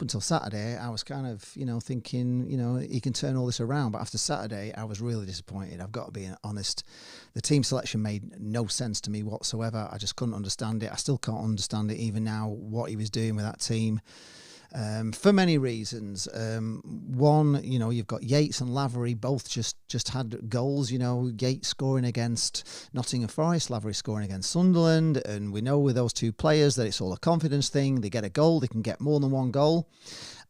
until Saturday, I was kind of, thinking, he can turn all this around. But after Saturday, I was really disappointed. I've got to be honest. The team selection made no sense to me whatsoever. I just couldn't understand it. I still can't understand it even now, what he was doing with that team. For many reasons. One, you've got Yates and Lavery both just had goals. Yates scoring against Nottingham Forest, Lavery scoring against Sunderland, and we know with those two players that it's all a confidence thing. They get a goal, they can get more than one goal.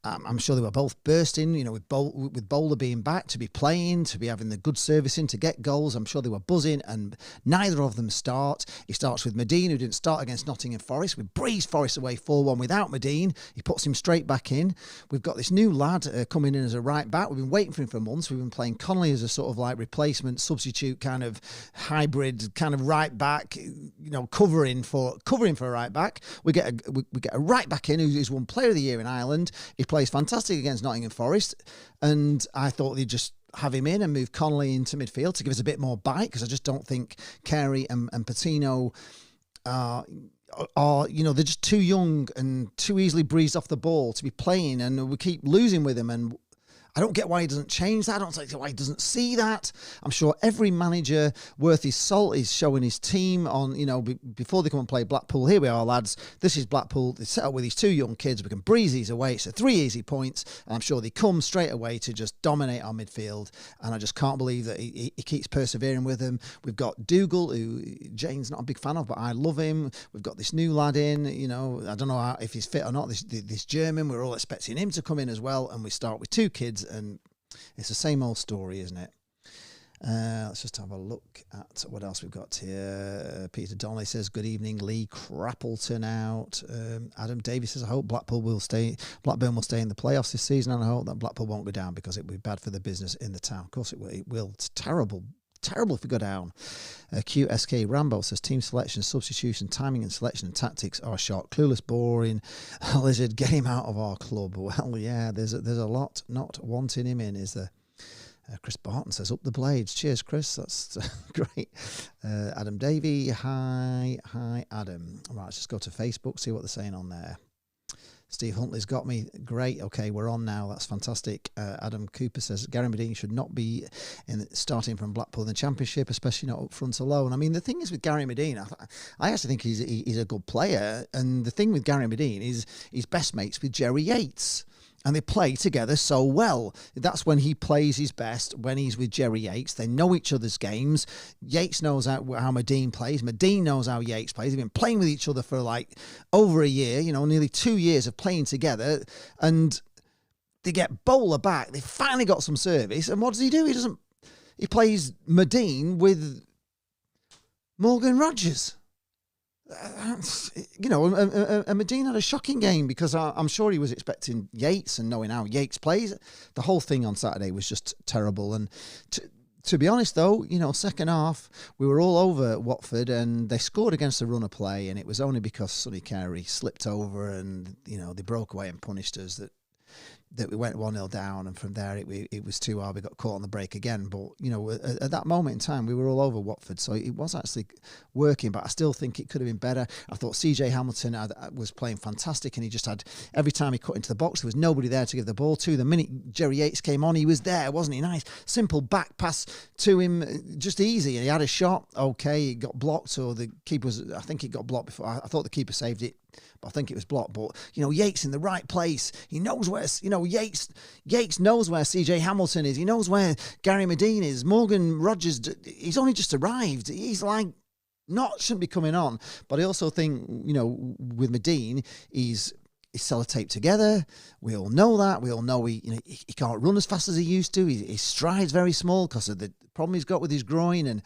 I'm sure they were both bursting, with Bowler being back, to be playing, to be having the good servicing, to get goals. I'm sure they were buzzing, and neither of them start. He starts with Medine, who didn't start against Nottingham Forest. We breezed Forest away 4-1 without Medine. He puts him straight back in. We've got this new lad coming in as a right back. We've been waiting for him for months. We've been playing Connolly as a sort of like replacement, substitute kind of hybrid kind of right back, covering for a right back. We get a right back in who's won Player of the Year in Ireland. He plays fantastic against Nottingham Forest, and I thought they'd just have him in and move Connolly into midfield to give us a bit more bite, because I just don't think Carey and Patino are they're just too young and too easily breezed off the ball to be playing, and we keep losing with him. And I don't get why he doesn't change that. I don't get why he doesn't see that. I'm sure every manager worth his salt is showing his team on, before they come and play Blackpool. Here we are, lads. This is Blackpool. They set up with these two young kids. We can breeze these away. It's 3 easy points. And I'm sure they come straight away to just dominate our midfield. And I just can't believe that he keeps persevering with them. We've got Dougal, who Jane's not a big fan of, but I love him. We've got this new lad in. I don't know if he's fit or not. This German, we're all expecting him to come in as well. And we start with two kids. And it's the same old story, isn't it? Let's just have a look at what else we've got here. Peter Donnelly says, good evening, Lee. Crappleton out. Adam Davies says, I hope Blackburn will stay in the playoffs this season, and I hope that Blackpool won't go down, because it would be bad for the business in the town. Of course it will. It will. It's terrible if we go down. QSK Rambo says, team selection, substitution, timing and selection and tactics are shot. Clueless, boring. Lizard, get him out of our club. Well, yeah, there's a lot not wanting him in, is there? Chris Barton says, up the blades. Cheers, Chris. That's great. Adam Davey, hi Adam. Right, let's just go to Facebook, see what they're saying on there. Steve Huntley's got me. Great. Okay, we're on now. That's fantastic. Adam Cooper says, Gary Medine should not be starting from Blackpool in the Championship, especially not up front alone. I mean, the thing is with Gary Medine, I actually think he's a good player. And the thing with Gary Medine is he's best mates with Jerry Yates. And they play together so well. That's when he plays his best, when he's with Jerry Yates. They know each other's games. Yates knows how Medine plays. Medine knows how Yates plays. They've been playing with each other for like over a year, nearly 2 years of playing together. And they get Bowler back. They finally got some service. And what does he do? He plays Medine with Morgan Rogers. And Medine had a shocking game, because I'm sure he was expecting Yates, and knowing how Yates plays, the whole thing on Saturday was just terrible. And to be honest, though, second half, we were all over Watford, and they scored against the run of play, and it was only because Sonny Carey slipped over and, they broke away and punished us that we went 1-0 down, and from there it was too hard. We got caught on the break again. But, at that moment in time, we were all over Watford. So it was actually working, but I still think it could have been better. I thought CJ Hamilton was playing fantastic, and he just had, every time he cut into the box, there was nobody there to give the ball to. The minute Jerry Yates came on, he was there, wasn't he? Nice, simple back pass to him, just easy. And he had a shot. Okay, it got blocked, or the keeper I think it got blocked before. I thought the keeper saved it, but I think it was blocked. But, Yates in the right place. He knows where, Yates knows where CJ Hamilton is. He knows where Gary Medine is. Morgan Rogers, he's only just arrived. He's like, shouldn't be coming on. But I also think, with Medine, he's sellotaped together. We all know that. We all know he can't run as fast as he used to. His stride's very small because of the problem he's got with his groin. And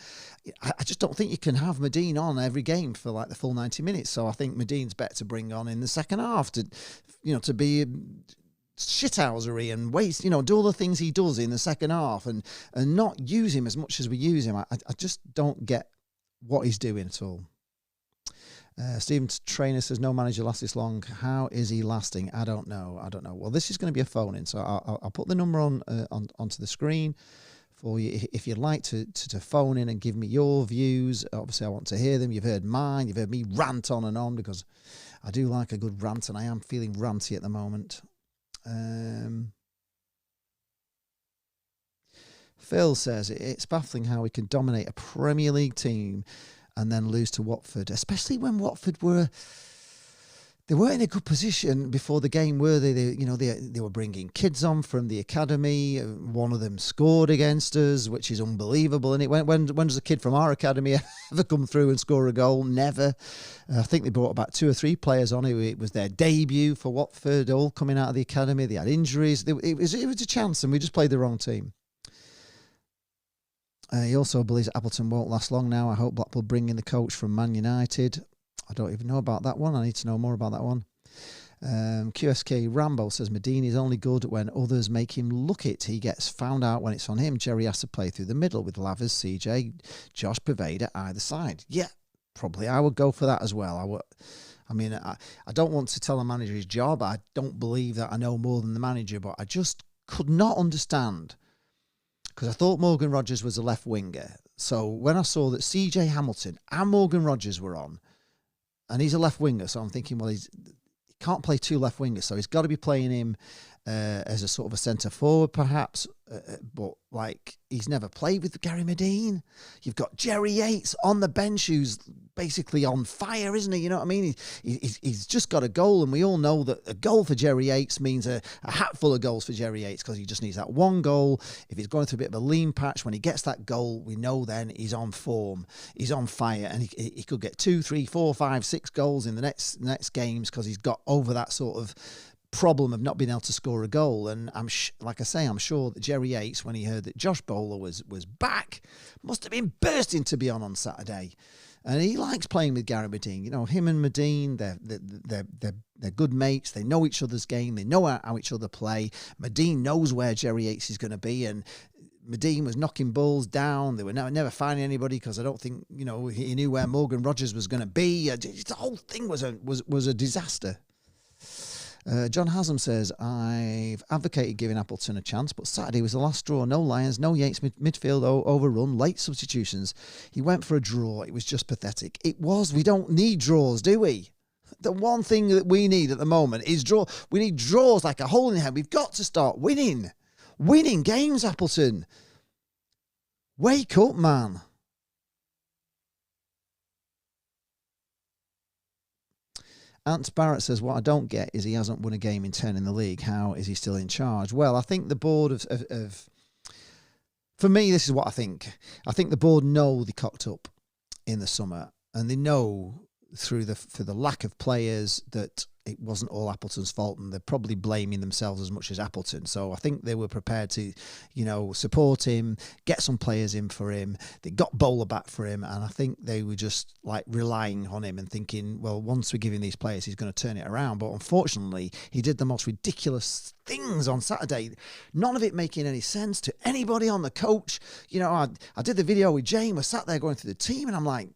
I just don't think you can have Medine on every game for like the full 90 minutes. So I think Medine's better to bring on in the second half to be shithousery and waste, do all the things he does in the second half and not use him as much as we use him. I just don't get what he's doing at all. Stephen Trainer says, no manager lasts this long. How is he lasting? I don't know. Well, this is going to be a phone-in, so I'll put the number onto the screen for you. If you'd like to phone in and give me your views, obviously I want to hear them. You've heard mine. You've heard me rant on and on, because I do like a good rant, and I am feeling ranty at the moment. Phil says it's baffling how we can dominate a Premier League team and then lose to Watford, especially when Watford weren't in a good position before the game, were they? They were bringing kids on from the academy. One of them scored against us, which is unbelievable. And when does a kid from our academy ever come through and score a goal? Never. I think they brought about 2 or 3 players on. It was their debut for Watford, all coming out of the academy. They had injuries. It was a chance, and we just played the wrong team. He also believes Appleton won't last long now. I hope Blackpool bring in the coach from Man United. I don't even know about that one. I need to know more about that one. QSK Rambo says Medine is only good when others make him look it. He gets found out when it's on him. Jerry has to play through the middle with Lavers, CJ, Josh Pervader either side. Yeah, probably I would go for that as well. I don't want to tell a manager his job. I don't believe that I know more than the manager, but I just could not understand, because I thought Morgan Rogers was a left winger. So when I saw that CJ Hamilton and Morgan Rogers were on, and he's a left winger, so I'm thinking, well, he can't play 2 left wingers, so he's got to be playing him as a sort of a centre forward, perhaps. But he's never played with Gary Medine. You've got Jerry Yates on the bench, who's basically on fire, isn't he? You know what I mean? He's just got a goal, and we all know that a goal for Jerry Yates means a hatful of goals for Jerry Yates, because he just needs that one goal. If he's going through a bit of a lean patch, when he gets that goal, we know then he's on form, he's on fire, and he could get 2, 3, 4, 5, 6 goals in the next games, because he's got over that sort of problem of not being able to score a goal. And I'm sure that Jerry Yates, when he heard that Josh Bowler was back, must have been bursting to be on Saturday. And he likes playing with Gary Medine. You know, him and Medine, they're good mates. They know each other's game. They know how each other play. Medine knows where Jerry Yates is going to be, and Medine was knocking balls down. They were never finding anybody, because I don't think he knew where Morgan Rogers was going to be. The whole thing was a disaster. John Haslam says, I've advocated giving Appleton a chance, but Saturday was the last straw. No Lions, no Yates midfield overrun, late substitutions. He went for a draw. It was just pathetic. It was. We don't need draws, do we? The one thing that we need at the moment is draw. We need draws like a hole in the head. We've got to start winning. Winning games, Appleton. Wake up, man. Ant Barrett says, what I don't get is he hasn't won a game in 10 in the league. How is he still in charge? Well, I think the board for me, this is what I think. I think the board know they cocked up in the summer, and they know through the lack of players that it wasn't all Appleton's fault, and they're probably blaming themselves as much as Appleton. So I think they were prepared to, support him, get some players in for him. They got Bowler back for him, and I think they were just relying on him and thinking, well, once we give him these players, he's going to turn it around. But unfortunately, he did the most ridiculous things on Saturday. None of it making any sense to anybody on the coach. I did the video with Jane. We're sat there going through the team, and I'm like,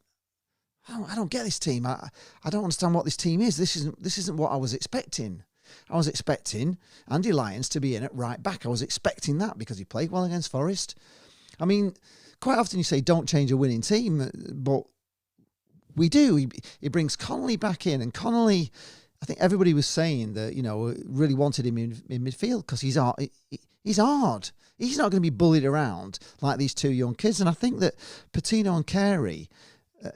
I don't get this team. I don't understand what this team is. This isn't what I was expecting. I was expecting Andy Lyons to be in at right back. I was expecting that because he played well against Forest. I mean, quite often you say don't change a winning team, but we do. He brings Connolly back in, and Connolly, I think everybody was saying that, really wanted him in midfield because he's hard. He's not going to be bullied around like these 2 young kids. And I think that Patino and Carey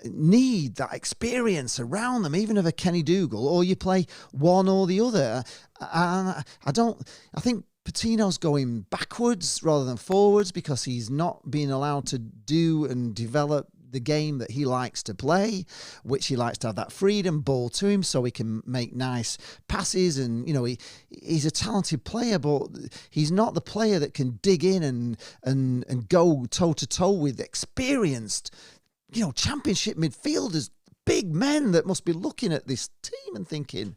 need that experience around them, even of a Kenny Dougal, or you play one or the other. And I think Patino's going backwards rather than forwards because he's not being allowed to do and develop the game that he likes to play, which he likes to have that freedom ball to him so he can make nice passes. And, he's a talented player, but he's not the player that can dig in and go toe-to-toe with experienced championship midfielders, big men that must be looking at this team and thinking,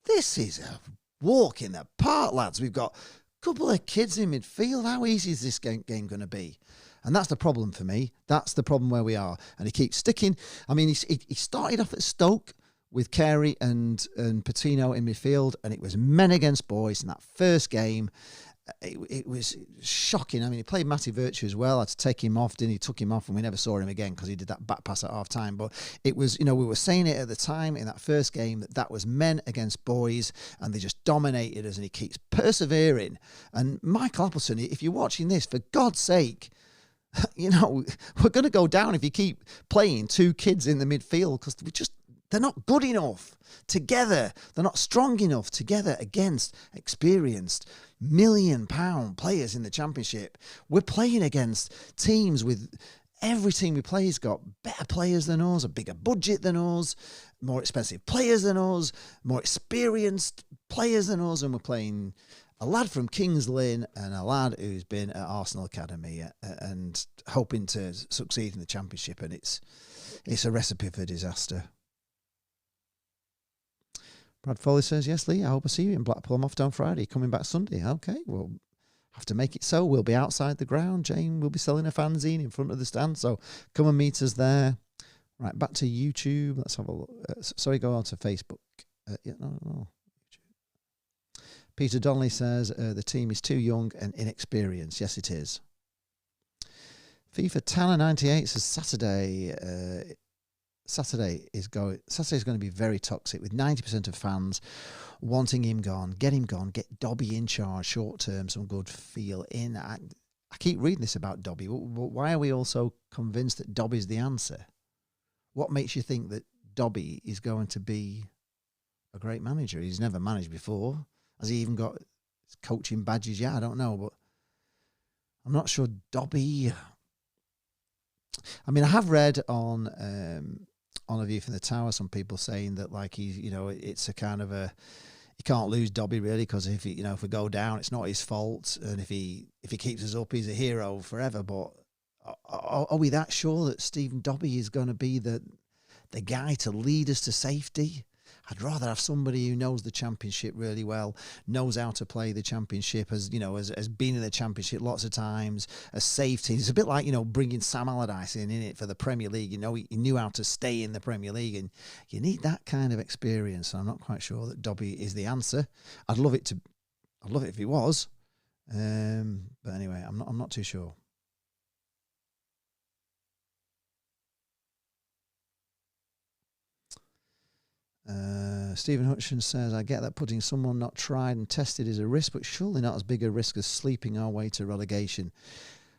this is a walk in the park, lads. We've got a couple of kids in midfield. How easy is this game going to be? And that's the problem for me. That's the problem where we are. And he keeps sticking. I mean, he started off at Stoke with Carey and Patino in midfield, and it was men against boys in that first game. it was shocking. I mean, he played Matty Virtue as well. I had to take him off, didn't he? Took him off, and we never saw him again because he did that back pass at half time. But it was, we were saying it at the time in that first game that was men against boys, and they just dominated us, and he keeps persevering. And Michael Appleton, if you're watching this, for God's sake, we're going to go down if you keep playing two kids in the midfield because they're not good enough together. They're not strong enough together against experienced £1 million players in the Championship. We're playing against teams with every team we play has got better players than us, a bigger budget than us, more expensive players than us, more experienced players than us, and we're playing a lad from Kings Lynn and a lad who's been at Arsenal Academy and hoping to succeed in the Championship, and it's a recipe for disaster. Brad Foley says, yes, Lee, I hope I see you in Blackpool. I'm off on Friday, coming back Sunday. Okay, we'll have to make it so. We'll be outside the ground. Jane will be selling a fanzine in front of the stand, so come and meet us there. Right, back to YouTube. Let's have a look. Go on to Facebook. No. Peter Donnelly says, the team is too young and inexperienced. Yes, it is. FIFA Tanner 98 says Saturday is going to be very toxic with 90% of fans wanting him gone. Get Dobby in charge short term, some good feel in. I keep reading this about Dobby. Why are we all so convinced that Dobby's the answer? What makes you think that Dobby is going to be a great manager? He's never managed before. Has he even got coaching badges yet? I don't know, but I'm not sure Dobby. I mean, I have read on A View from the Tower some people saying that like he's, it's a kind of a, you can't lose Dobby really because if we go down, it's not his fault, and if he keeps us up, he's a hero forever. But are we that sure that Stephen Dobby is going to be the guy to lead us to safety? I'd rather have somebody who knows the Championship really well, knows how to play the Championship, has been in the Championship lots of times, has saved teams. It's a bit like, bringing Sam Allardyce in it for the Premier League. He knew how to stay in the Premier League, and you need that kind of experience. I'm not quite sure that Dobby is the answer. I'd love it if he was. But anyway, I'm not too sure. Stephen Hutchins says, I get that putting someone not tried and tested is a risk, but surely not as big a risk as sleeping our way to relegation.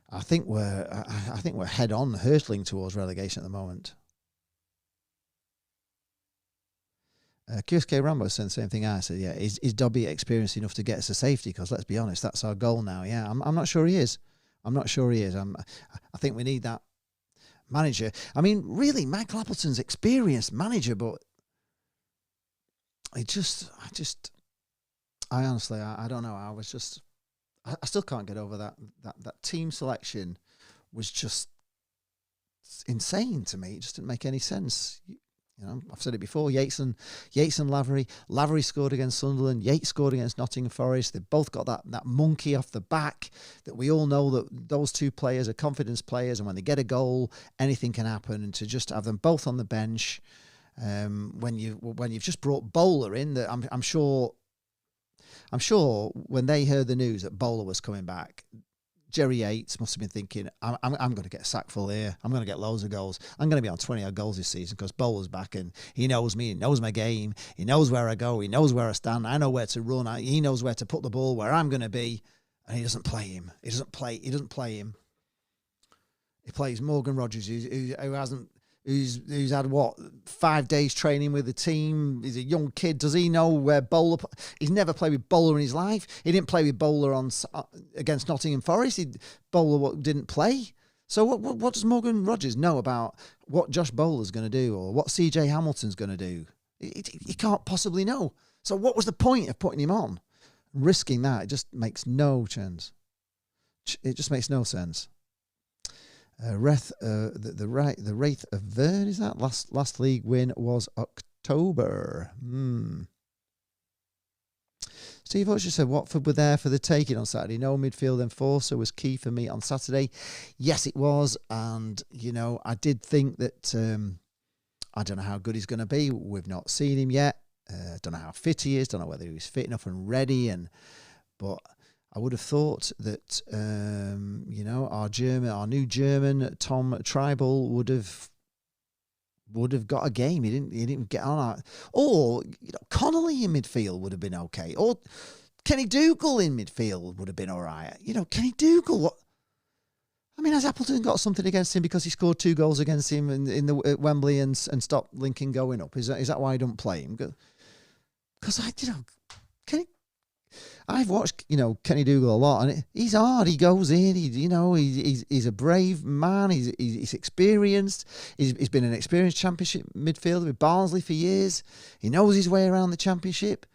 I think we're head on hurtling towards relegation at the moment. QSK Rambo said the same thing I said. Yeah, is Dobby experienced enough to get us to safety? Because let's be honest, that's our goal now. Yeah, I'm not sure he is. I think we need that manager. I mean, really, Michael Appleton's experienced manager, but I honestly, I don't know. I still can't get over that team selection was just insane to me. It just didn't make any sense. I've said it before. Yates and Lavery. Lavery scored against Sunderland. Yates scored against Nottingham Forest. They've both got that monkey off the back that we all know that those two players are confidence players, and when they get a goal, anything can happen. And to just have them both on the bench. When you've just brought Bowler in, that I'm sure when they heard the news that Bowler was coming back, Jerry Yates must have been thinking, I'm going to get a sack full here. I'm going to get loads of goals. I'm going to be on 20 odd goals this season because Bowler's back and he knows me. He knows my game. He knows where I go. He knows where I stand. I know where to run. He knows where to put the ball where I'm going to be. And he doesn't play him. He doesn't play him. He plays Morgan Rogers, who's had 5 days training with the team. He's a young kid. Does he know where Bowler? He's never played with Bowler in his life. He didn't play with Bowler against Nottingham Forest. Bowler didn't play. So what does Morgan Rogers know about what Josh Bowler's going to do or what CJ Hamilton's going to do? He can't possibly know. So what was the point of putting him on, risking that? It just makes no sense. It just makes no sense. The Wraith of Vern, is that? Last league win was October. Steve Hutcher said Watford were there for the taking on Saturday. No midfield enforcer was key for me on Saturday. Yes, it was. And, I did think that, I don't know how good he's going to be. We've not seen him yet. Don't know how fit he is. Don't know whether he was fit enough and ready. But I would have thought that our new German Tom Treibel would have got a game. He didn't get on. Or Connolly in midfield would have been okay. Or Kenny Dougal in midfield would have been all right. Kenny Dougal. What? I mean, has Appleton got something against him because he scored 2 goals against him at Wembley and stopped Lincoln going up? Is that why I don't play him? Because I've watched Kenny Dougal a lot, and he's hard. He goes in. He's a brave man. He's experienced. He's been an experienced Championship midfielder with Barnsley for years. He knows his way around the Championship.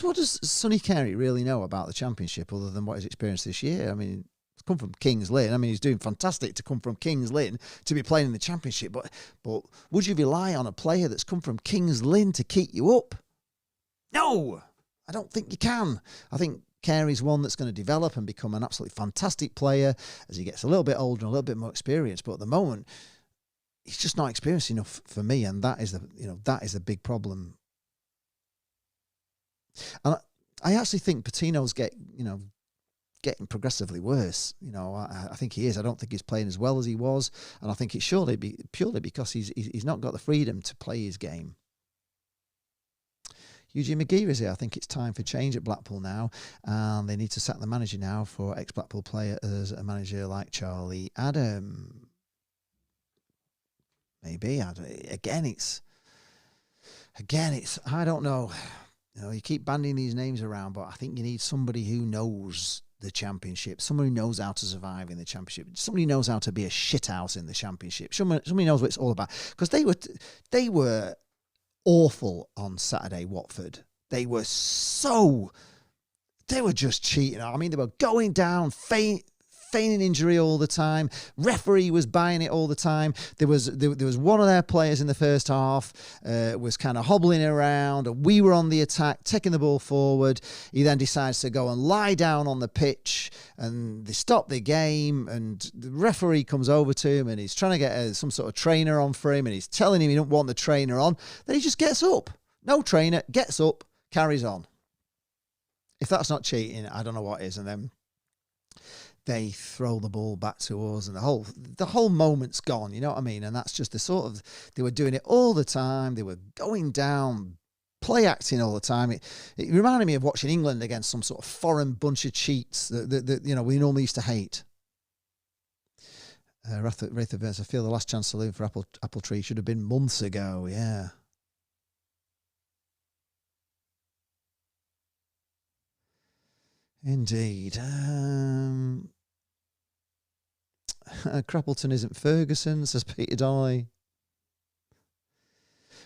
What does Sonny Carey really know about the Championship other than what he's experienced this year? I mean, he's come from Kings Lynn. I mean, he's doing fantastic to come from Kings Lynn to be playing in the Championship. But would you rely on a player that's come from Kings Lynn to keep you up? No, I don't think you can. I think Carey's one that's going to develop and become an absolutely fantastic player as he gets a little bit older and a little bit more experienced. But at the moment, he's just not experienced enough for me, and that is the big problem. And I actually think Patino's getting progressively worse. I think he is. I don't think he's playing as well as he was, and I think it's surely purely because he's not got the freedom to play his game. Eugene McGee is here. I think it's time for change at Blackpool now, and they need to sack the manager now for ex-Blackpool player as a manager like Charlie Adam. Maybe. Again, it's I don't know. You keep banding these names around, but I think you need somebody who knows the Championship, somebody who knows how to survive in the Championship, somebody who knows how to be a shithouse in the Championship, somebody knows what it's all about. Because they were awful on Saturday, Watford. They were just cheating. I mean, they were going down, feigning injury all the time. Referee was buying it all the time. There was one of their players in the first half was kind of hobbling around, and we were on the attack, taking the ball forward. He then decides to go and lie down on the pitch, and they stop the game, and the referee comes over to him, and he's trying to get some sort of trainer on for him, and he's telling him he don't want the trainer on. Then he just gets up. No trainer, gets up, carries on. If that's not cheating, I don't know what is. And then they throw the ball back to us, and the whole moment's gone, you know what I mean? And that's just they were doing it all the time. They were going down, play acting all the time. It reminded me of watching England against some sort of foreign bunch of cheats that we normally used to hate. Wraither, I feel the last chance saloon for Apple Tree should have been months ago, yeah. Indeed. Crappleton isn't Ferguson, says Peter Donnelly.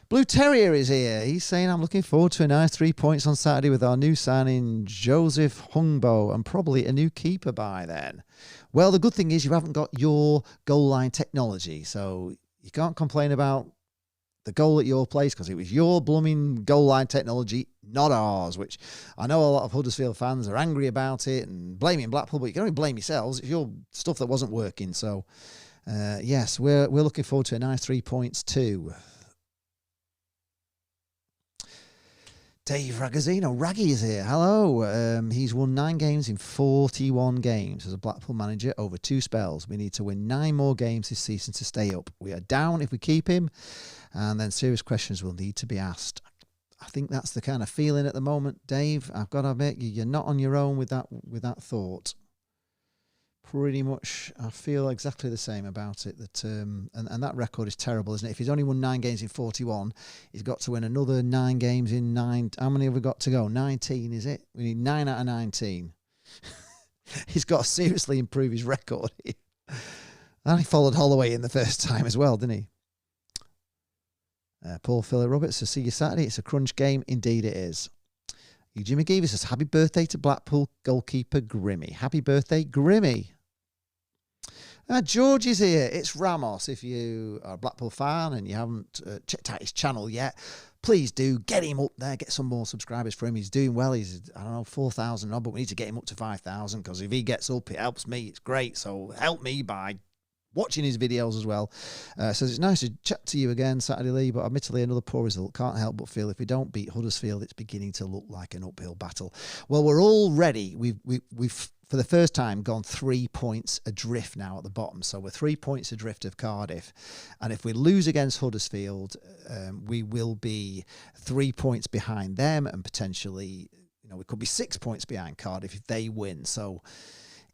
Blue Terrier is here. He's saying, I'm looking forward to a nice 3 points on Saturday with our new signing, Joseph Hungbo, and probably a new keeper by then. Well, the good thing is you haven't got your goal line technology, so you can't complain about the goal at your place because it was your blooming goal line technology, not ours, which I know a lot of Huddersfield fans are angry about it and blaming Blackpool, but you can only blame yourselves. It's your stuff that wasn't working. So, yes, we're looking forward to a nice 3 points too. Dave Ragazzino, Raggy is here. Hello. He's won 9 games in 41 games as a Blackpool manager over 2 spells. We need to win 9 more games this season to stay up. We are down if we keep him, and then serious questions will need to be asked. I think that's the kind of feeling at the moment, Dave. I've got to admit, you're not on your own with that thought. Pretty much, I feel exactly the same about it. That and that record is terrible, isn't it? If he's only won 9 games in 41, he's got to win another 9 games in 9. How many have we got to go? 19, is it? We need 9 out of 19. He's got to seriously improve his record. And he followed Holloway in the first time as well, didn't he? Paul Philip Roberts says, see you Saturday. It's a crunch game. Indeed it is. Eugene McGee says, happy birthday to Blackpool goalkeeper Grimmy. Happy birthday, Grimmy. George is here. It's Ramos. If you are a Blackpool fan and you haven't checked out his channel yet, please do get him up there. Get some more subscribers for him. He's doing well. He's, 4,000 odd, but we need to get him up to 5,000 because if he gets up, it helps me. It's great. So help me by watching his videos as well. Says, it's nice to chat to you again, Saturday Lee, but admittedly another poor result. Can't help but feel if we don't beat Huddersfield, it's beginning to look like an uphill battle. Well, we're already, we've for the first time gone 3 points adrift now at the bottom. So we're 3 points adrift of Cardiff. And if we lose against Huddersfield, we will be 3 points behind them, and potentially, we could be 6 points behind Cardiff if they win. So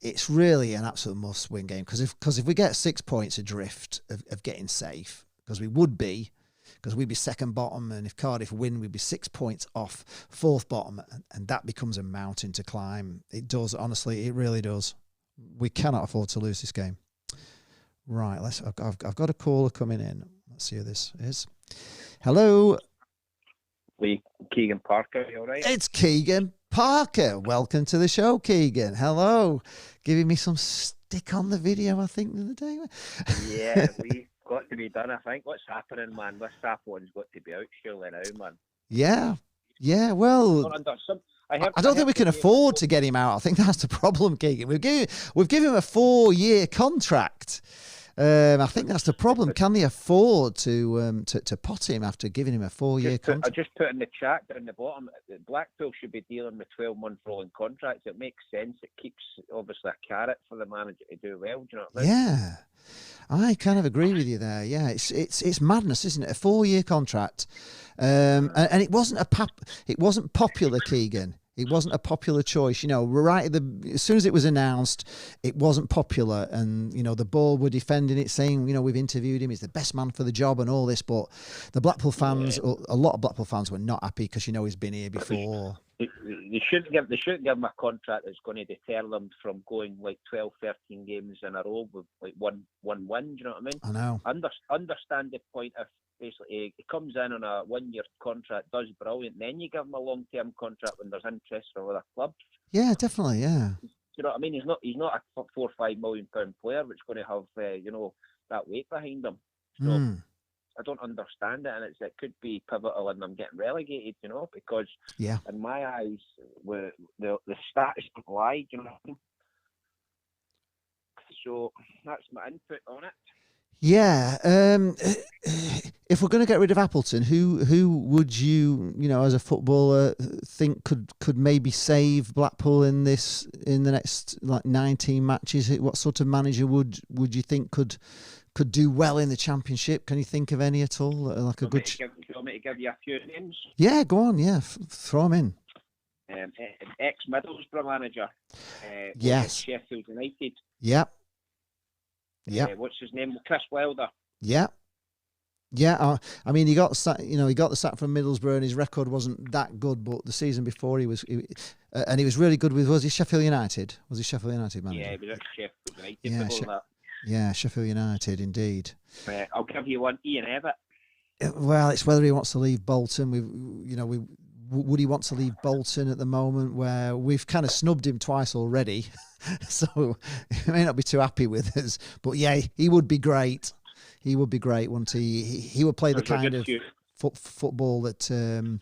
it's really an absolute must-win game, because if we get 6 points adrift of getting safe, because we would be, because we'd be second bottom, and if Cardiff win, we'd be 6 points off fourth bottom, and that becomes a mountain to climb. It does, honestly, it really does. We cannot afford to lose this game. Right, I've got a caller coming in. Let's see who this is. Hello. Keegan Parker, are you all right? It's Keegan Parker. Welcome to the show, Keegan. Hello. Giving me some stick on the video, I think, the other day. Yeah, we've got to be done, I think. What's happening, man? This Appleton's got to be out surely now, man. Yeah, well, I don't think we can afford to get him out. I think that's the problem, Keegan. We've given him a 4-year contract. I think that's the problem. Can they afford to pot him after giving him a 4-year contract? I just put in the chat down the bottom, Blackpool should be dealing with 12-month rolling contracts. It makes sense. It keeps, obviously, a carrot for the manager to do well. Do you know what I mean? Yeah, I kind of agree with you there. Yeah, it's madness, isn't it? A 4-year contract, and it wasn't popular, Keegan. It wasn't a popular choice. Right as soon as it was announced, it wasn't popular. And, the board were defending it, saying, we've interviewed him, he's the best man for the job and all this. But the Blackpool fans, a lot of Blackpool fans were not happy because, he's been here before. They shouldn't give him a contract that's going to deter them from going like 12, 13 games in a row with like one win. Do you know what I mean? I know. Understand the point of basically he comes in on a 1-year contract, does brilliant, then you give him a long-term contract when there's interest from other clubs. Yeah, definitely. Yeah. Do you know what I mean? He's not a £4 or £5 million player which is going to have that weight behind him. So. I don't understand it, and it could be pivotal in them getting relegated, because in my eyes, the status don't lie, So that's my input on it. Yeah, if we're going to get rid of Appleton, who would you, as a footballer, think could maybe save Blackpool in the next 19 matches? What sort of manager would you think could do well in the Championship? Can you think of any at all? Like a good. Do you want me to give you a few names? Yeah, go on. Yeah, throw them in. Ex-Middlesbrough manager. Yes. Sheffield United. Yeah. What's his name? Chris Wilder. Yeah. Yeah, I mean, he got the sack from Middlesbrough, and his record wasn't that good. But the season before, he was really good with. Was he Sheffield United? Was he Sheffield United manager? Yeah, he was at Sheffield United before that. Yeah, Sheffield United, indeed. I'll give you one, Ian Evatt. Well, it's whether he wants to leave Bolton. Would he want to leave Bolton at the moment, where we've kind of snubbed him twice already, so he may not be too happy with us. But yeah, he would be great. He would be great, wouldn't he? He would play the kind of football that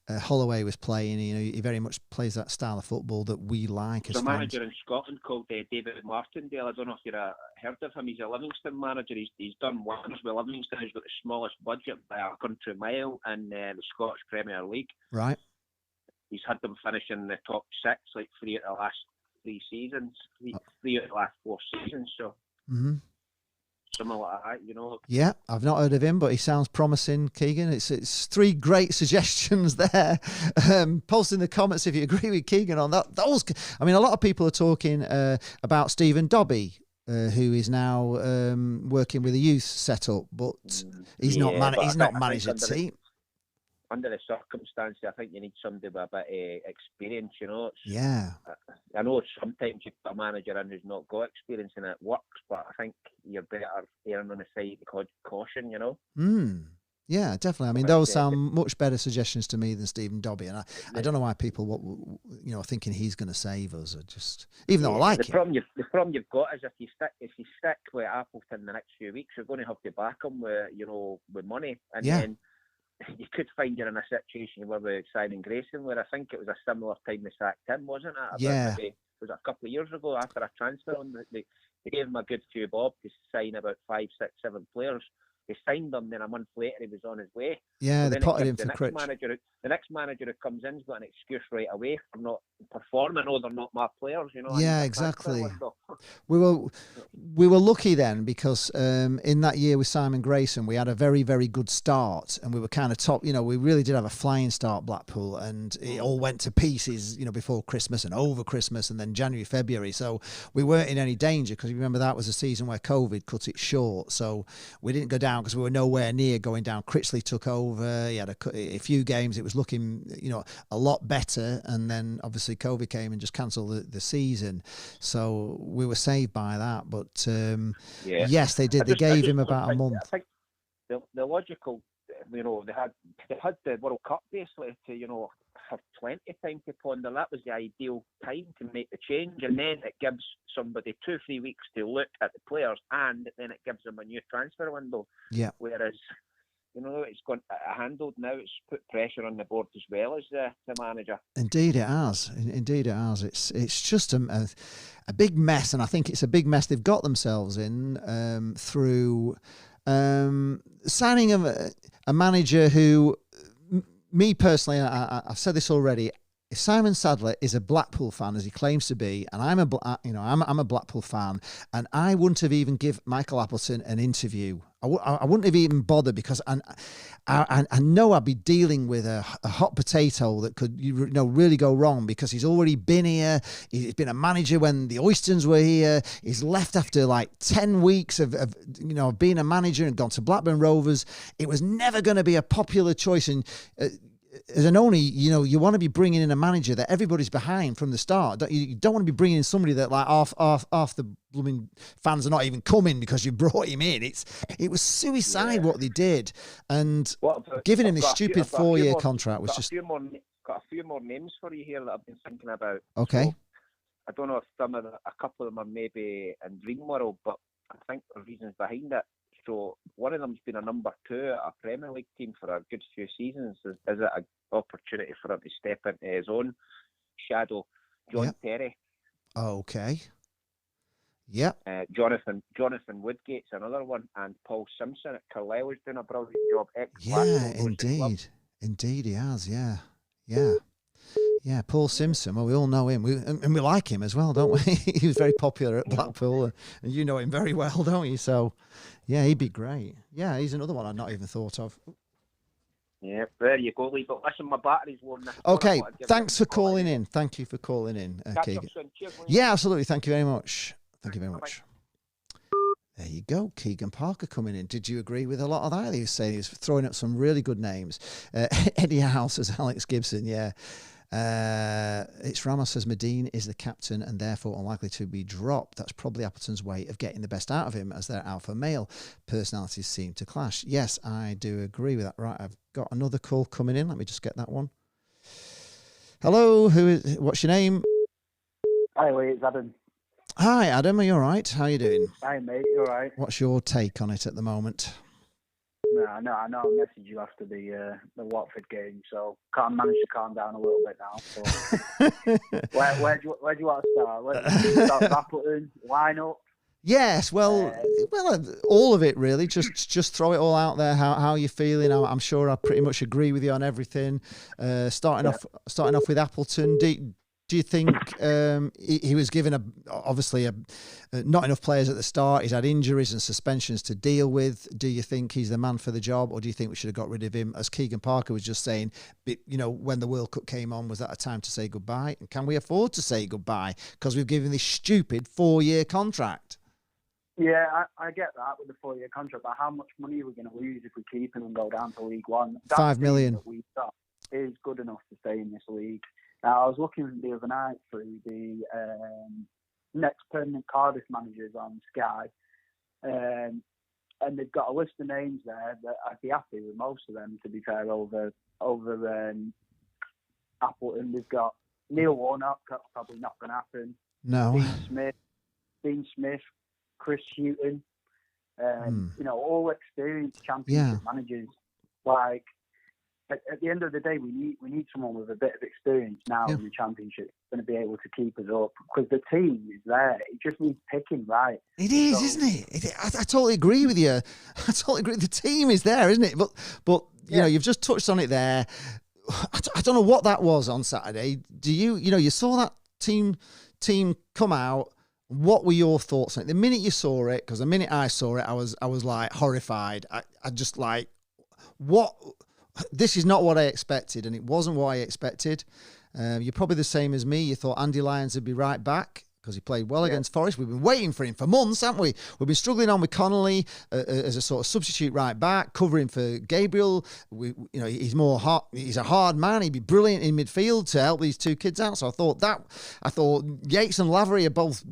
Holloway was playing. He very much plays that style of football that we like. There's a manager in Scotland called David Martindale. I don't know if you've heard of him. He's a Livingston manager. He's done wonders with Livingston. He's got the smallest budget by a country mile in the Scottish Premier League. Right. He's had them finish in the top 6 like 3 out of the last 3 seasons, 3 out of the last 4 seasons. So. Mm-hmm. Something like that, Yeah, I've not heard of him, but he sounds promising, Keegan. It's 3 great suggestions there. Post in the comments if you agree with Keegan on that. A lot of people are talking about Stephen Dobby, who is now working with a youth setup, but he's not managed a team. Under the circumstances, I think you need somebody with a bit of experience, Yeah. I know sometimes you put a manager in who's not got experience and it works, but I think you're better erring on the side of caution, Yeah, definitely. Those sound much better suggestions to me than Stephen Dobby, and I don't know why people, are thinking he's going to save us, or just though I like him. The problem you've got is if you stick with Appleton the next few weeks, you're going to have to back him with money, and then you could find you're in a situation where with Simon Grayson, where I think it was a similar time they sacked him, wasn't it? was it a couple of years ago after a transfer on, they gave him a good few bob to sign about 5, 6, 7 players. They signed him, then a month later he was on his way. Yeah, so they potted him for Critch. The next manager who comes in's got an excuse right away for not performing. Oh, they're not my players, you know. Yeah, exactly. We were lucky then because in that year with Simon Grayson, we had a very, very good start, and we were kind of top. You know, we really did have a flying start, Blackpool, and it all went to pieces, you know, before Christmas and over Christmas, and then January, February. So we weren't in any danger because you remember that was a season where COVID cut it short. So we didn't go down because we were nowhere near going down. Critchley took over. He had a few games. It was looking, you know, a lot better, and then obviously COVID came and just cancelled the season. So we were saved by that. But yes, they did. They gave him about a month. I think the logical, you know, they had the World Cup basically to, you know, have plenty of time to ponder. That was the ideal time to make the change, and then it gives somebody 2-3 weeks to look at the players, and then it gives them a new transfer window. Yeah. Whereas, you know, it's gone handled now. It's put pressure on the board as well as the manager. Indeed, it has. Indeed, it has. It's just a big mess, and I think it's a big mess they've got themselves in through signing of a manager who, me personally, I've said this already. If Simon Sadler is a Blackpool fan, as he claims to be, and I'm a Blackpool fan, and I wouldn't have even give Michael Appleton an interview. I wouldn't have even bothered because I know I'd be dealing with a hot potato that could, you know, really go wrong because he's already been here. He's been a manager when the Oystons were here. He's left after like 10 weeks of you know, being a manager and gone to Blackburn Rovers. It was never going to be a popular choice, and as an owner, you know, you want to be bringing in a manager that everybody's behind from the start. You don't want to be bringing in somebody that like half the blooming fans are not even coming because you brought him in. It was suicide what they did, and giving him this stupid 4-year contract was just. Got a few more names for you here that I've been thinking about. Okay. So, I don't know if a couple of them are maybe in dream world, but I think there are reasons behind it. So one of them's been a number 2 at a Premier League team for a good few seasons. Is it an opportunity for him to step into his own shadow? John Terry. Okay. Yep. Jonathan Woodgate's another one, and Paul Simpson at Carlisle is doing a brilliant job. Indeed he has. Yeah, Paul Simpson. Well, we all know him, and we like him as well, don't we? He was very popular at Blackpool, and you know him very well, don't you? So, yeah, he'd be great. Yeah, he's another one I'd not even thought of. Yeah, there you go, Lee. But listen, my battery's worn. Okay, thanks for calling in. Thank you for calling in. Okay. Yeah, absolutely. Thank you very much. Thank you very much. There you go, Keegan Parker coming in. Did you agree with a lot of that? He was saying he was throwing up some really good names. Eddie House as Alex Gibson, yeah. It's Ramos says Medine is the captain and therefore unlikely to be dropped. That's probably Appleton's way of getting the best out of him as their alpha male personalities seem to clash. Yes, I do agree with that. Right, I've got another call coming in. Let me just get that one. Hello, what's your name? Hi, Lee, it's Adam. Hi, Adam. Are you all right? How are you doing? Hi, mate. You all right? What's your take on it at the moment? No, I know. I messaged you after the Watford game, so can't manage to calm down a little bit now. So. where do you want to start? Where do you start? Appleton, lineup? Yes, well, all of it really. Just throw it all out there. How you feeling? I'm sure I pretty much agree with you on everything. Starting off with Appleton. Do you think he was given obviously not enough players at the start? He's had injuries and suspensions to deal with. Do you think he's the man for the job, or do you think we should have got rid of him? As Keegan Parker was just saying, you know, when the World Cup came on, was that a time to say goodbye? And can we afford to say goodbye because we've given this stupid 4-year contract? Yeah, I get that with the 4-year contract, but how much money are we going to lose if we keep him and go down to League One? That 5 million. That we've got is good enough to stay in this league. Now, I was looking the other night through the next permanent Cardiff managers on Sky, and they've got a list of names there that I'd be happy with most of them, to be fair, over Appleton. We've got Neil Warnock, that's probably not going to happen. No. Dean Smith, Chris Hughton, you know, all experienced championship managers. Like, at the end of the day, we need someone with a bit of experience now in the Championship going to be able to keep us up, because the team is there. It just needs picking right. It is, isn't it? I totally agree with you. I totally agree. The team is there, isn't it? But you know, you've just touched on it there. I don't know what that was on Saturday. Do you saw that team come out? What were your thoughts on it? The minute you saw it, because the minute I saw it, I was like horrified. I just like, what? This is not what I expected, and it wasn't what I expected. You're probably the same as me. You thought Andy Lyons would be right back because he played well against Forest. We've been waiting for him for months, haven't we? We've been struggling on with Connolly as a sort of substitute right back, covering for Gabriel. He's more hot. He's a hard man. He'd be brilliant in midfield to help these two kids out. So I thought Yates and Lavery are both,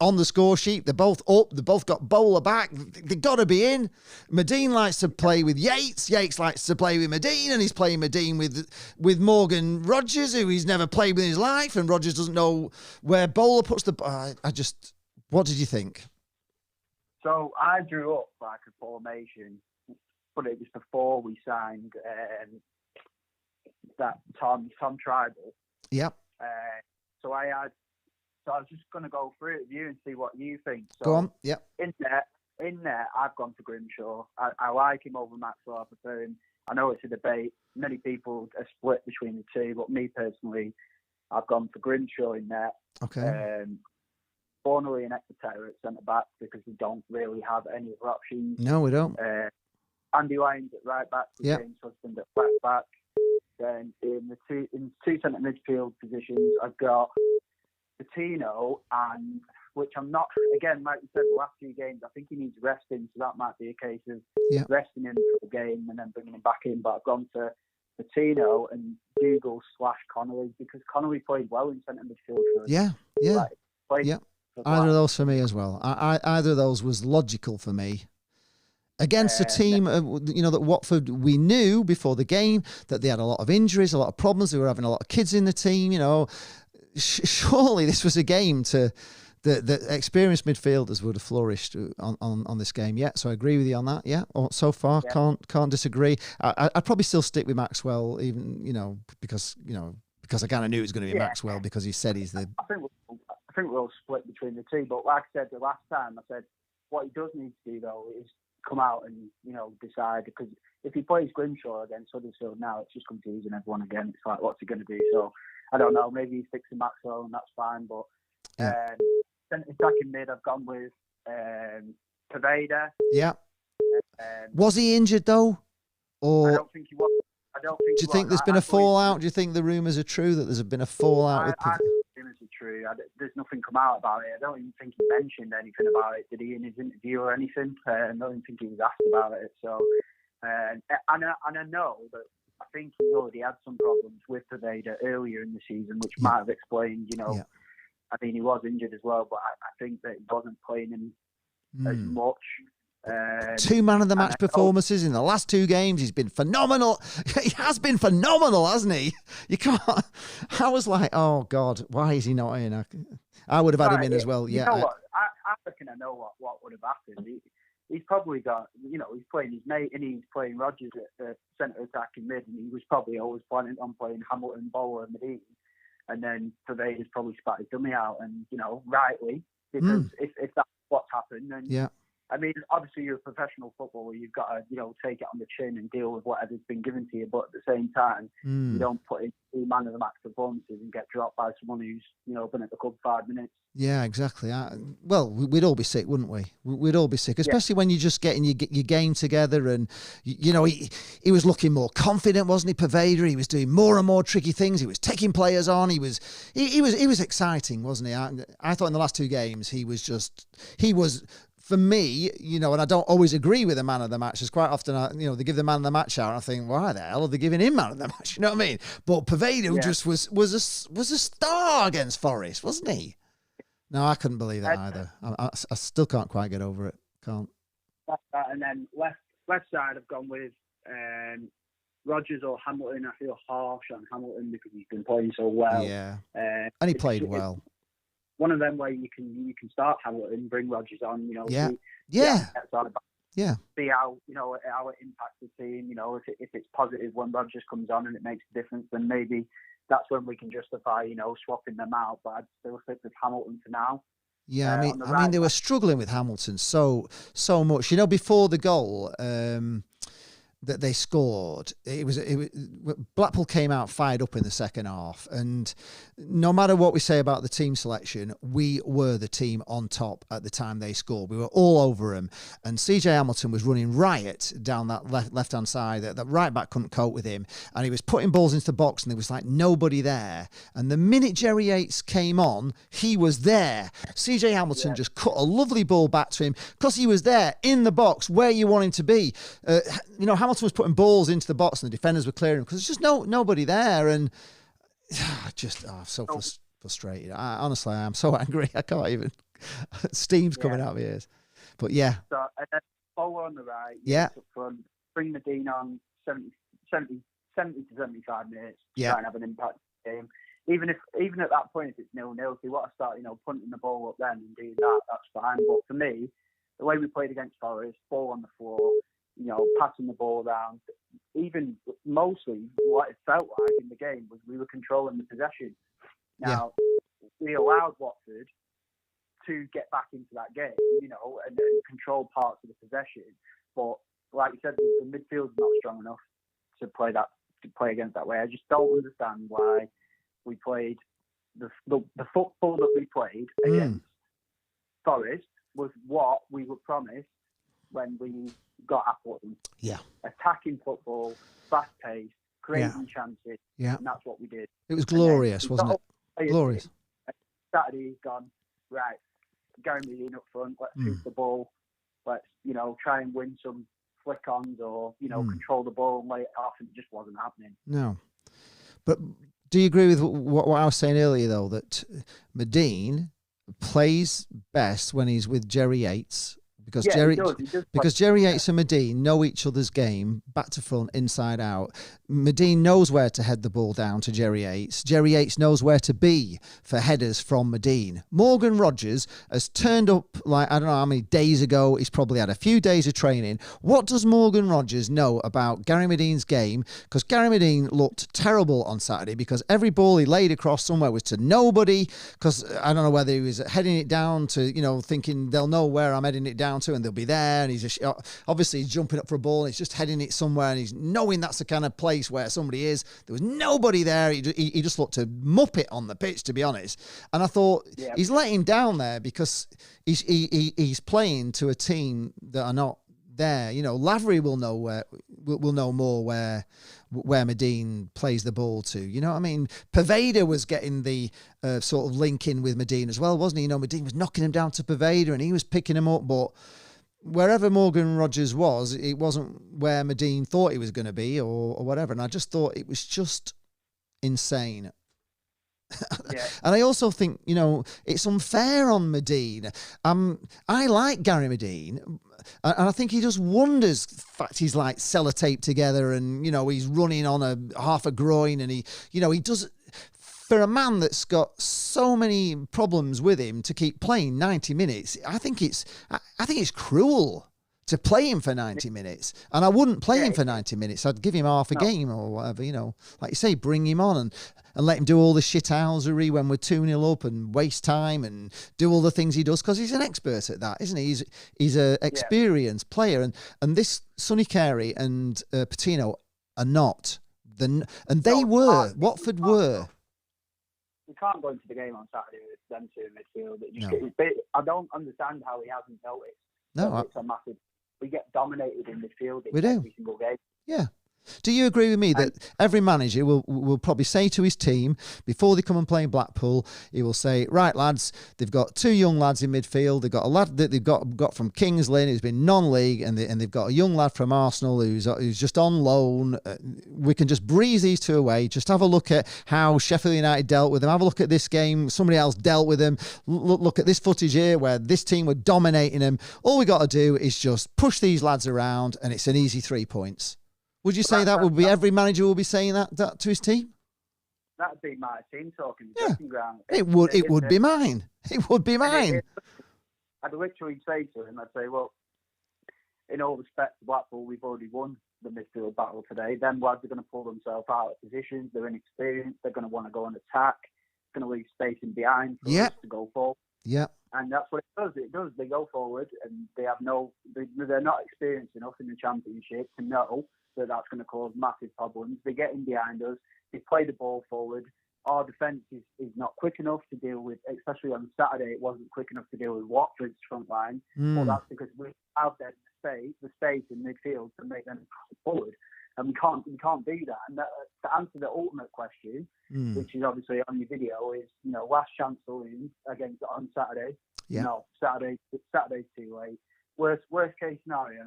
on the score sheet. They're both up. They both got bowler back. They've got to be in. Medine likes to play with Yates. Yates likes to play with Medine, and he's playing Medine with Morgan Rogers, who he's never played with in his life, and Rogers doesn't know where bowler puts what did you think? So I drew up like a formation, but it was before we signed that Tom Tribal. Yep. So I was just going to go through it with you and see what you think. So go on. Yep. In there, I've gone for Grimshaw. I like him over Maxwell. I prefer him. I know it's a debate. Many people are split between the two, but me personally, I've gone for Grimshaw in there. Okay. Fornelly and Exeter at centre back, because we don't really have any other options. No, we don't. Andy Lyons at right back, with James Husband at left back. Then in two centre midfield positions, I've got Patino, and which I'm not, again, like you said, the last few games, I think he needs resting, so that might be a case of resting him for the game and then bringing him back in. But I've gone for Patino and Dougal/Connolly, because Connolly played well in centre midfield for us. Yeah. Either of those for me as well. Either of those was logical for me. Against a team, that Watford, we knew before the game that they had a lot of injuries, a lot of problems. They were having a lot of kids in the team. Surely this was a game to the experienced midfielders would have flourished on this game. Yeah, so I agree with you on that. Yeah, so far can't disagree. I'd probably still stick with Maxwell, even because I kind of knew it was going to be Maxwell, because he said he's the. I think we're all split between the two, but like I said the last time, I said what he does need to do though is come out and decide, because if he plays Grimshaw against Huddersfield now, it's just confusing everyone again. It's like, what's he going to do? So I don't know. Maybe he's fixing Maxwell and that's fine. But centre back in mid, I've gone with Paveda. Yeah. Was he injured though? Or I don't think he was. Do you think there's been a fallout? Do you think the rumours are true that there's been a fallout with Paveda? Rumours are true. There's nothing come out about it. I don't even think he mentioned anything about it. Did he in his interview or anything? I don't even think he was asked about it. So, and I know that I think he already had some problems with Paveda earlier in the season, which might have explained, I mean, he was injured as well, but I think that he wasn't playing him as much. 2 man of the match performances in the last 2 games. He's been phenomenal. He has been phenomenal, hasn't he? You can't. I was like, oh God, why is he not in? I would have had him in as well. Yeah. You know what? I reckon I know what would have happened. He's probably got, he's playing his mate and he's playing Rogers at the centre attacking mid, and he was probably always planning on playing Hamilton, Bowler, and Medine. And then Purveyor's probably spat his dummy out, and rightly, because if that's what's happened, then I mean, obviously you're a professional footballer. You've got to, take it on the chin and deal with whatever's been given to you. But at the same time, you don't put in 2 man of the match performances and get dropped by someone who's, been at the club 5 minutes. Yeah, exactly. Well, we'd all be sick, wouldn't we? We'd all be sick, especially when you're just getting your game together. And he was looking more confident, wasn't he? Purveyor. He was doing more and more tricky things. He was taking players on. He was exciting, wasn't he? I thought in the last 2 games he was. For me, and I don't always agree with the man of the match. Because quite often, they give the man of the match out, and I think, why the hell are they giving him man of the match? You know what I mean? But Paveda just was a star against Forest, wasn't he? No, I couldn't believe that either. I still can't quite get over it. Can't. And then left side, I've gone with Rogers or Hamilton. I feel harsh on Hamilton because he's been playing so well. Yeah, and he played well. One of them where you can start Hamilton, bring Rogers on, Yeah. see how how it impacts the team. If it's positive when Rodgers comes on and it makes a difference, then maybe that's when we can justify swapping them out. But I'd still stick with Hamilton for now. Yeah, I mean, they were struggling with Hamilton so much. Before the goal that they scored, it was Blackpool came out fired up in the second half, and no matter what we say about the team selection, we were the team on top at the time they scored. We were all over them, and CJ Hamilton was running riot down that left hand side. That right back couldn't cope with him, and he was putting balls into the box, and there was like nobody there. And the minute Jerry Yates came on, he was there. CJ Hamilton just cut a lovely ball back to him because he was there in the box where you want him to be. Hamilton was putting balls into the box and the defenders were clearing because there's just nobody there, and I'm so frustrated. Honestly, I am so angry. I can't even. Steam's coming out of my ears. But yeah. So, and then Bowler on the right. Yeah. Up front, bring Medine on 70 to 75 minutes to yeah. try and have an impact in the game. Even at that point, if it's 0-0, if you want to start, punting the ball up then and doing that, that's fine. But for me, the way we played against Forest, ball on the floor, passing the ball around, even mostly what it felt like in the game was we were controlling the possession. Now, we allowed Watford to get back into that game, and control parts of the possession. But like you said, the midfield's not strong enough to play against that way. I just don't understand why we played the football that we played against Forest was what we were promised when we got Appleton. Yeah. Attacking football, fast paced, creating chances. Yeah. And that's what we did. It was glorious, wasn't it? Glorious. Saturday, he's gone, right, Gary Medine up front, let's shoot the ball. Let's, try and win some flick-ons or, control the ball and lay it off, and it just wasn't happening. No. But do you agree with what I was saying earlier, though, that Medine plays best when he's with Jerry Yates? Because Jerry Yates and Medine know each other's game, back to front, inside out. Medine knows where to head the ball down to Jerry Yates. Jerry Yates knows where to be for headers from Medine. Morgan Rodgers has turned up, I don't know how many days ago. He's probably had a few days of training. What does Morgan Rodgers know about Gary Medine's game? Because Gary Medine looked terrible on Saturday because every ball he laid across somewhere was to nobody, because I don't know whether he was heading it down to, thinking they'll know where I'm heading it down to and they'll be there, and he's just obviously he's jumping up for a ball and he's just heading it somewhere and he's knowing that's the kind of place where somebody is. There was nobody there. He just looked a muppet on the pitch, to be honest, and I thought he's letting down there because he's playing to a team that are not there. Lavery will know more where Medine plays the ball to. Poveda was getting the sort of link in with Medine as well, wasn't he? Medine was knocking him down to Poveda and he was picking him up, but wherever Morgan Rodgers was, it wasn't where Medine thought he was going to be or whatever. And I just thought it was just insane. And I also think, it's unfair on Medine. I like Gary Medine, and I think he just wonders the fact he's like sellotape together and, he's running on half a groin and he does, for a man that's got so many problems with him, to keep playing 90 minutes, I think it's cruel to play him for 90 minutes. And I wouldn't play him for 90 minutes. I'd give him half a game or whatever, like you say, bring him on and let him do all the shithousery when we're 2-0 up and waste time and do all the things he does, because he's an expert at that, isn't he? He's an experienced player. And this Sonny Carey and Patino are not. Watford were. We can't go into the game on Saturday with them two in midfield. I don't understand how he hasn't noticed. No, it's a massive. We get dominated in midfield in every single game. Yeah. Do you agree with me that every manager will probably say to his team before they come and play Blackpool, he will say, right, lads, they've got two young lads in midfield. They've got a lad that they've got from Kings Lynn who's been non-league, and they've got a young lad from Arsenal who's just on loan. We can just breeze these two away. Just have a look at how Sheffield United dealt with them. Have a look at this game. Somebody else dealt with them. Look at this footage here where this team were dominating them. All we got to do is just push these lads around, and it's an easy 3 points. Would you say that would be every manager will be saying that to his team? That would be my team talking. The dressing ground. It would be mine. It would be mine. I'd literally say to him, I'd say, well, in all respect to Blackpool, we've already won the midfield battle today. Them lads are going to pull themselves out of positions. They're inexperienced. They're going to want to go on attack. It's going to leave space in behind for us to go forward. Yeah. And that's what it does. It does. They go forward, and they're not experienced enough in the Championship to know that that's going to cause massive problems. They get in behind us. They play the ball forward. Our defence is not quick enough to deal with, especially on Saturday, it wasn't quick enough to deal with Watford's front line. Well, that's because we have the space in midfield to make them forward. And we can't do that. And to answer the ultimate question, which is obviously on your video, is, last chance to lose against on Saturday. Yeah. No, Saturday's too late. Worst case scenario,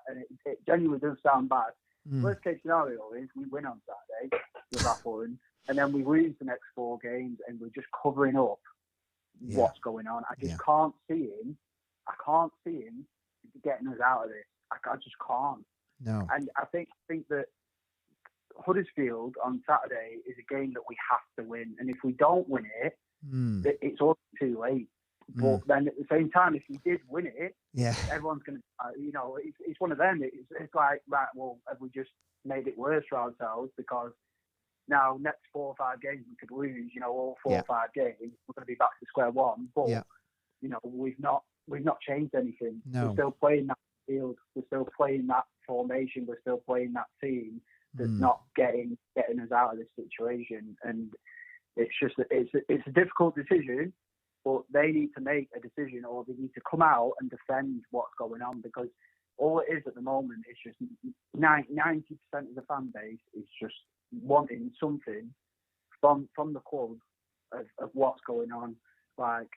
and it genuinely does sound bad. Worst case scenario is we win on Saturday with Appleton, and then we lose the next 4 games, and we're just covering up what's going on. I just can't see him. I can't see him getting us out of this. I just can't. No. And I think that Huddersfield on Saturday is a game that we have to win, and if we don't win it, it's all too late. But then at the same time, if we did win it, everyone's going to, it's one of them. It's like, right, well, have we just made it worse for ourselves? Because now next 4 or 5 games we could lose, all 4 or 5 games. We're going to be back to square one. But, we've not changed anything. No. We're still playing that field. We're still playing that formation. We're still playing that team that's not getting us out of this situation. And it's just, it's a difficult decision. But they need to make a decision, or they need to come out and defend what's going on, because all it is at the moment is just 90% of the fan base is just wanting something from the club of what's going on. Like,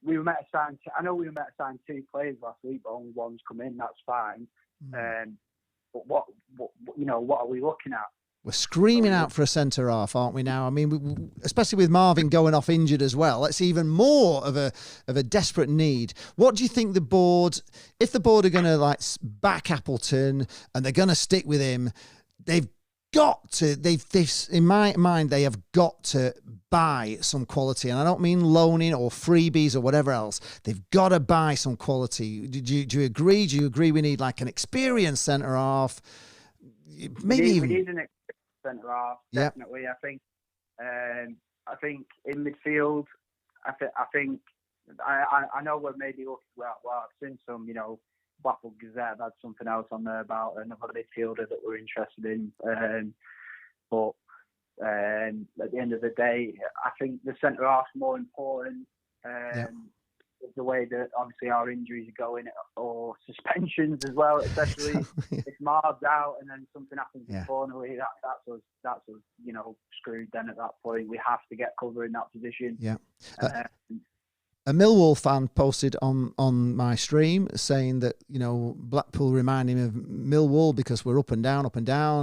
I know we were meant to sign 2 players last week, but only one's come in. That's fine. But what are we looking at? We're screaming out for a centre-half, aren't we now? I mean, especially with Marvin going off injured as well, that's even more of a desperate need. What do you think the board, if the board are going to back Appleton and they're going to stick with him, they've got to, in my mind, they have got to buy some quality. And I don't mean loaning or freebies or whatever else. They've got to buy some quality. Do you agree? Do you agree we need an experienced centre-half? We need an centre half, definitely. I think in midfield, I know we're maybe looking I've seen some, Blackpool Gazette have had something else on there about another midfielder that we're interested in. But at the end of the day, I think the centre half's more important. The way that obviously our injuries are going, or suspensions as well, especially if Marv's out and then something happens internally, that's us, screwed then at that point. We have to get cover in that position. Yeah. A Millwall fan posted on my stream saying that, Blackpool remind him of Millwall because we're up and down.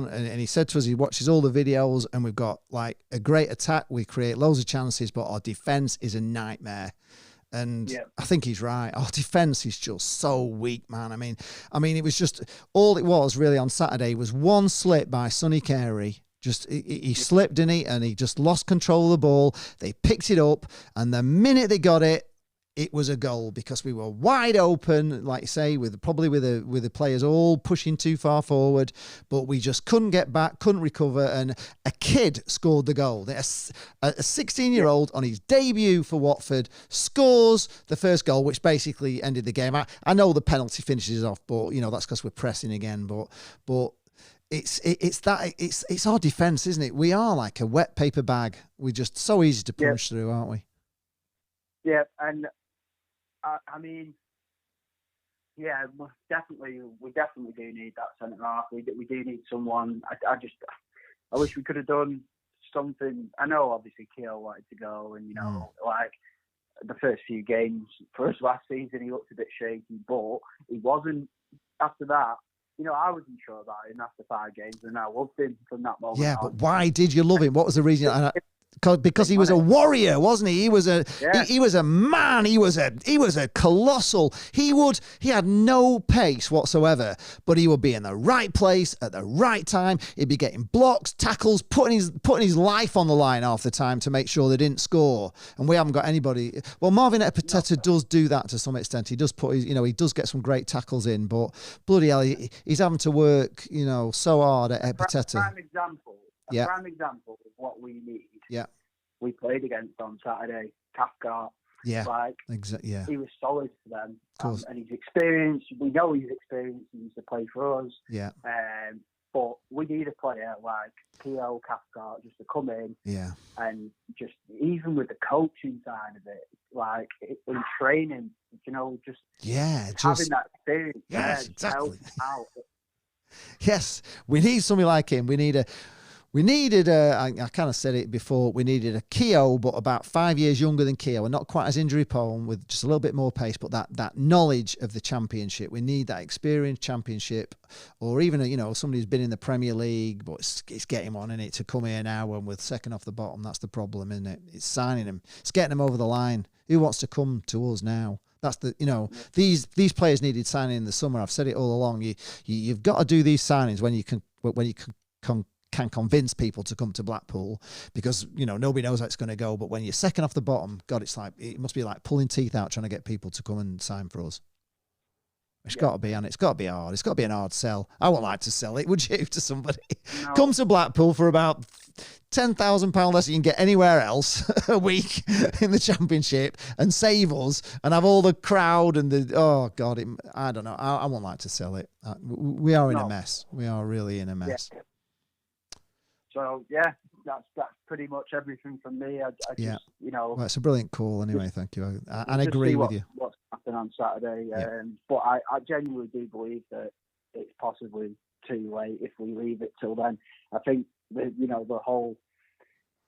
And he said to us, he watches all the videos and we've got a great attack. We create loads of chances, but our defence is a nightmare. And I think he's right. Our defence is just so weak, man. I mean, it was just, all it was really on Saturday was one slip by Sonny Carey. Just he slipped, didn't he? And he just lost control of the ball. They picked it up, and the minute they got it, it was a goal because we were wide open, like you say, with the players all pushing too far forward, but we just couldn't get back, couldn't recover, and a kid scored the goal. A 16-year-old on his debut for Watford scores the first goal, which basically ended the game. I know the penalty finishes off, but that's because we're pressing again. But it's our defence, isn't it? We are like a wet paper bag. We're just so easy to punch through, aren't we? Yeah, and we definitely do need that centre half. We do need someone. I wish we could have done something. I know obviously Keogh wanted to go, and the first few games for us last season, he looked a bit shaky, but he wasn't. After that, I wasn't sure about him after 5 games, and I loved him from that moment. Yeah, but why did you love him? What was the reason? because he was a warrior, wasn't he? He was a he was a man. He was a colossal. He had no pace whatsoever, but he would be in the right place at the right time. He'd be getting blocks, tackles, putting his life on the line half the time to make sure they didn't score. And we haven't got anybody. Well, Marvin Epiteta does do that to some extent. He does he does get some great tackles in, but bloody hell, he's having to work, so hard at Epiteta. Prime example of what we need. Yeah. We played against on Saturday, Cathcart. Yeah. Yeah. He was solid for them. And he's experienced. We know he's experienced. He used to play for us. Yeah. But we need a player like P.O. Cathcart just to come in. Yeah. And just, even with the coaching side of it, like in training, just having that experience. Yes, exactly. Out. Yes, we need somebody like him. We needed I kind of said it before, we needed a Keogh, but about 5 years younger than Keogh, and not quite as injury prone, with just a little bit more pace, but that knowledge of the championship. We need that experienced championship, or even somebody who's been in the Premier League, but it's getting on in it to come here now when we're second off the bottom. That's the problem, isn't it? It's signing them, it's getting them over the line. Who wants to come to us now? That's these players needed signing in the summer. I've said it all along. You've got to do these signings when you can convince people to come to Blackpool, because nobody knows how it's going to go. But when you're second off the bottom, God, it must be like pulling teeth out trying to get people to come and sign for us. It's got to be, and it's got to be hard. It's got to be an hard sell. I wouldn't like to sell it, would you, to somebody? No. Come to Blackpool for about £10,000 less than you can get anywhere else a week in the Championship, and save us and have all the crowd and I don't know. I wouldn't like to sell it. We are in a mess. We are really in a mess. Yeah. So that's pretty much everything from me. I just, well, it's a brilliant call anyway. Thank you. I agree with you. What's happened on Saturday, but I genuinely do believe that it's possibly too late if we leave it till then. I think the whole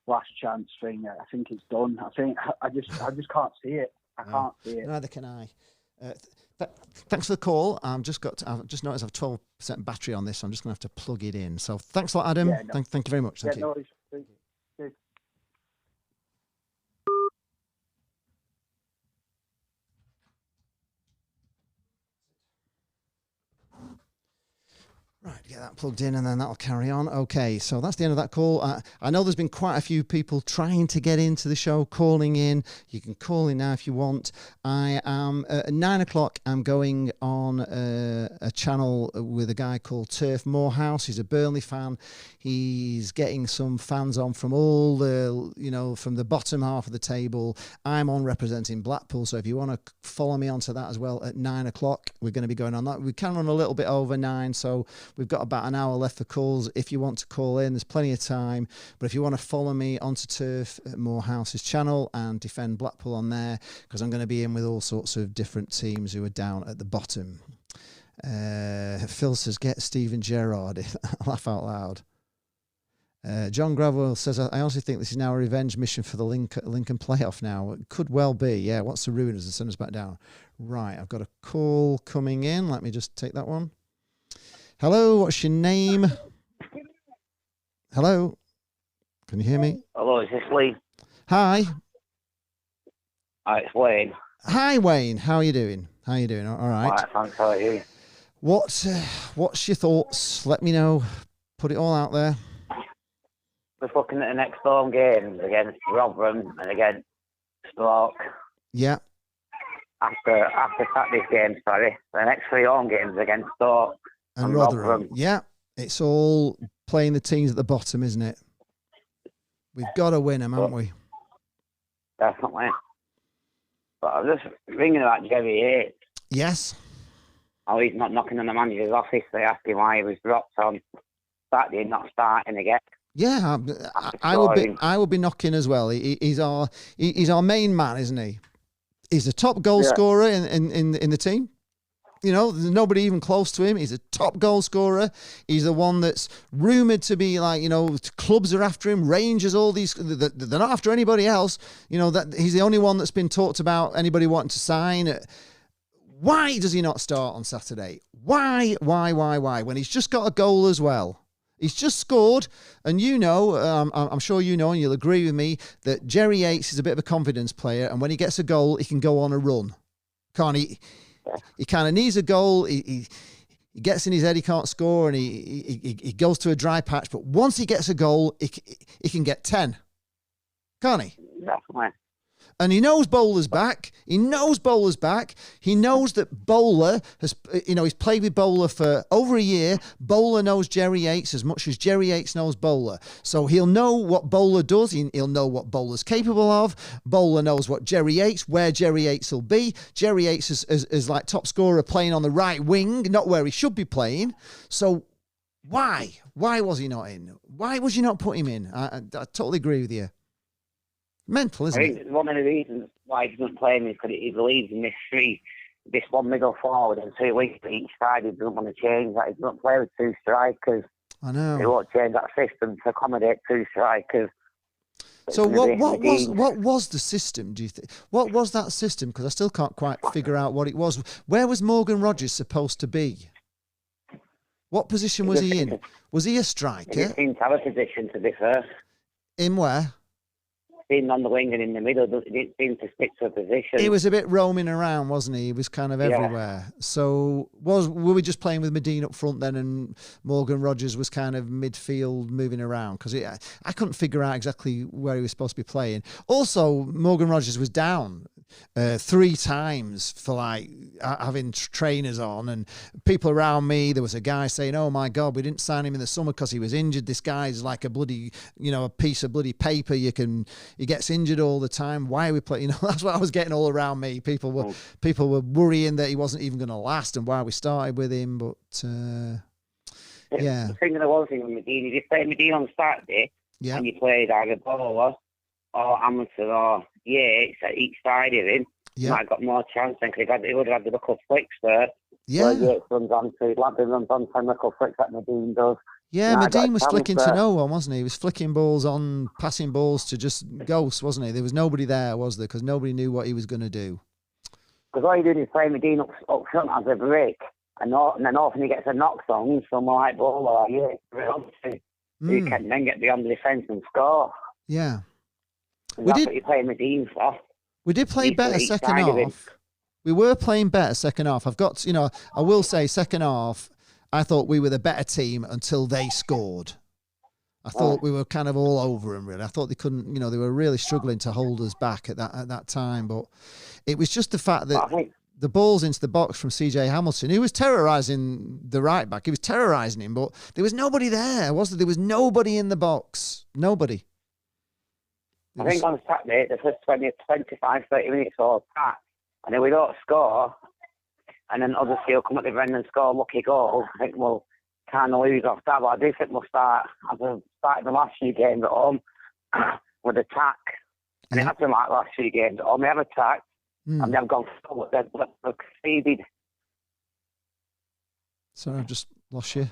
last chance thing. I think it's done. I just can't see it. I can't see it. Neither can I. Thanks for the call. I've just noticed I've 12% battery on this, so I'm just going to have to plug it in. So thanks a lot, Adam. Thank you very much. Thank you. No, thank you. Right, get that plugged in and then that'll carry on. Okay, so that's the end of that call. I know there's been quite a few people trying to get into the show, calling in. You can call in now if you want. I am at 9 o'clock. I'm going on a channel with a guy called Turf Morehouse. He's a Burnley fan. He's getting some fans on from all the, from the bottom half of the table. I'm on representing Blackpool, so if you want to follow me onto that as well at 9 o'clock, we're going to be going on that. We can run a little bit over 9, so we've got about an hour left for calls. If you want to call in, there's plenty of time. But if you want to follow me onto Turf Morehouse's channel and defend Blackpool on there, because I'm going to be in with all sorts of different teams who are down at the bottom. Phil says, get Steven Gerrard. Laugh out loud. John Gravel says, I honestly think this is now a revenge mission for the Lincoln playoff now. It could well be. Yeah, wants to ruin us and send us back down. Right, I've got a call coming in. Let me just take that one. Hello, what's your name? Hello? Can you hear me? Hello, is this Lee? Hi. Hi, it's Wayne. Hi, Wayne. How are you doing? All right. All right, thanks. How are you? What's your thoughts? Let me know. Put it all out there. Just looking at the next home games against Rotherham and against Stoke. Yeah. After Saturday's game, sorry. The next 3 home games against Stoke and Rotherham. Yeah. It's all playing the teams at the bottom, isn't it? We've got to win them, haven't we? Definitely. But I'm just ringing about Jerry Yates. Yes. Oh, he's not knocking on the manager's office. They asked him why he was dropped on Saturday, not starting again. Yeah, I will be knocking as well. He's our main man, isn't he? He's the top goal scorer in the team. There's nobody even close to him. He's a top goal scorer. He's the one that's rumoured to be clubs are after him, Rangers, all these. They're not after anybody else. That he's the only one that's been talked about. Anybody wanting to sign. Why does he not start on Saturday? Why? When he's just got a goal as well. He's just scored, and I'm sure you know, and you'll agree with me, that Jerry Yates is a bit of a confidence player, and when he gets a goal, he can go on a run. Can't he? He kind of needs a goal. He gets in his head he can't score, and he goes to a dry patch. But once he gets a goal, he can get 10. Can't he? Definitely. And he knows Bowler's back. He knows that Bowler has, he's played with Bowler for over a year. Bowler knows Jerry Yates as much as Jerry Yates knows Bowler. So he'll know what Bowler does. He'll know what Bowler's capable of. Bowler knows where Jerry Yates will be. Jerry Yates is like top scorer playing on the right wing, not where he should be playing. So why was he not in? Why would you not put him in? I totally agree with you. Mental, isn't it? I think one of the reasons why he doesn't play him is because he believes in this one middle forward and 2 weeks for each side. He doesn't want to change that. He doesn't play with 2 strikers. I know. He won't change that system to accommodate 2 strikers. So what was the system, do you think? What was that system? Because I still can't quite figure out what it was. Where was Morgan Rogers supposed to be? What position was he in? Was he a striker? He didn't seem to have a position, to be fair. In where? Being on the wing and in the middle, he didn't seem to stick to a position. He was a bit roaming around, wasn't he? He was kind of everywhere. So were we just playing with Medina up front then, and Morgan Rogers was kind of midfield moving around? Because I couldn't figure out exactly where he was supposed to be playing. Also, Morgan Rogers was down 3 times for like having trainers on, and people around me, there was a guy saying, "Oh my God, we didn't sign him in the summer because he was injured. This guy's like a bloody, a piece of bloody paper. He gets injured all the time. Why are we playing?" That's what I was getting all around me. People were worrying that he wasn't even going to last, and why we started with him. But yeah, the thing that I was thinking with Medina, if you played Medina on Saturday, and you played either Bowler or Hamilton or Yates at each side of him, you might have got more chance then, because he would have had the little flicks there. Yeah. Where Yates runs on to, Lampard runs on 10 little flicks that Medina does. Yeah, Medina was flicking to no one, wasn't he? He was flicking balls on, passing balls to just ghosts, wasn't he? There was nobody there, was there? Because nobody knew what he was going to do. Because all you do is play Medina up front as a break, and then often he gets a knock on someone like Bowler or Yates, who can then get beyond the defence and score. Yeah. That's what you play Medina for. We did play better second half. We were playing better second half. I will say second half, I thought we were the better team until they scored. I thought we were kind of all over them, really. I thought they couldn't, they were really struggling to hold us back at that time. But it was just the fact that the balls into the box from CJ Hamilton, he was terrorising the right back. He was terrorising him, but there was nobody there, was there? There was nobody in the box. Nobody. I think on Saturday, the first 25, 30 minutes or attack, and then we don't score, and then Huddersfield come at the end and score a lucky goal. I think we'll kind of lose off that, but I do think we'll start, as we've started the last few games at home, with attack. And it happened like last few games at home. We have attacked, and they've gone forward. They've conceded. Sorry, I've just lost you.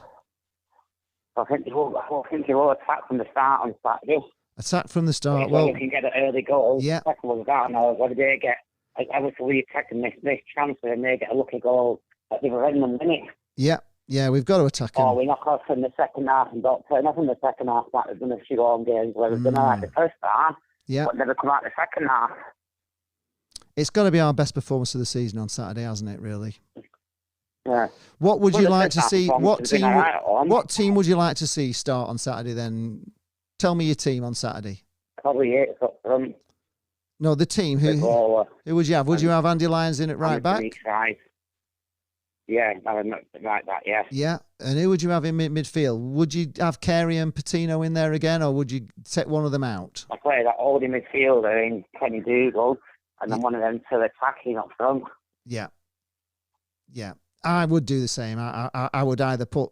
I think they will attack from the start on Saturday. Attack from the start. Well, you can get an early goal. Yeah. Second was down. Now, whether they get, obviously, we attack and miss transfer, and they get a lucky goal at the end of the minute. Yeah, we've got to attack them. Or we knock off in the second half and don't turn up in the second half like we've done a few home games where we've done like the first half, but never come out the second half. It's got to be our best performance of the season on Saturday, hasn't it, really? Yeah. What would you like to see? What team would you like to see start on Saturday then? Tell me your team on Saturday. Probably Yates up front. No, the team. Who would you have? Would you have Andy Lyons in at right back? Yeah, right back, yeah. Yeah, and who would you have in midfield? Would you have Carey and Patino in there again, or would you take one of them out? I play that holding midfielder in Kenny Dougal, and then one of them to attacking up front. Yeah. I would do the same. I would either put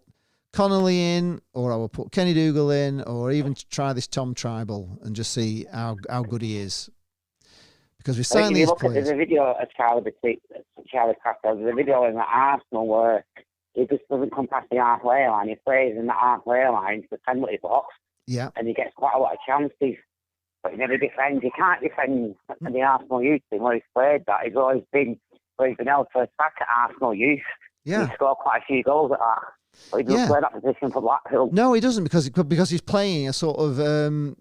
Connolly in, or I would put Kenny Dougal in, or even try this Tom Tribal and just see how good he is. Because we signed these players. There's a video of Charlie Castro. There's a video in the Arsenal where he just doesn't come past the halfway line. He plays in the halfway line to the penalty box. Yeah. And he gets quite a lot of chances. But he never defends. He can't defend the Arsenal youth team where he's played that. He's always been able to attack at Arsenal youth. Yeah. He scored quite a few goals at that. But he doesn't play that position for Blackpool. No, he doesn't because he's playing a sort of.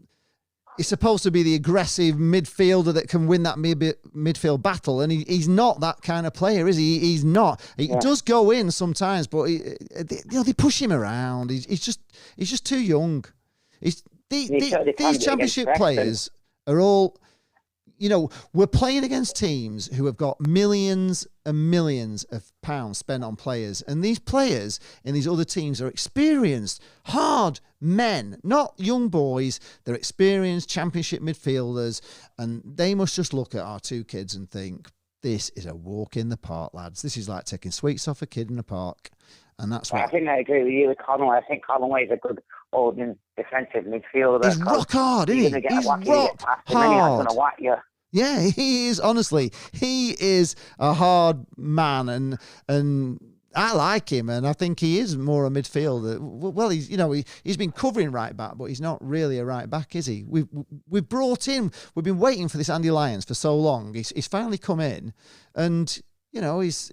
He's supposed to be the aggressive midfielder that can win that midfield battle, and he's not that kind of player, is he? He's not. He does go in sometimes, but they push him around. He's just too young. These championship players are all. We're playing against teams who have got millions and millions of pounds spent on players. And these players in these other teams are experienced, hard men, not young boys. They're experienced championship midfielders. And they must just look at our two kids and think, this is a walk in the park, lads. This is like taking sweets off a kid in a park. And that's what... I think I agree with you with Conway. I think Conway's a good holding defensive midfielder. He's rock hard, isn't he? He's rock hard. He's whack you. Yeah, he is. Honestly, he is a hard man, and I like him, and I think he is more a midfielder. Well, he's been covering right back, but he's not really a right back, is he? We've brought in. We've been waiting for this Andy Lyons for so long. He's finally come in, and he's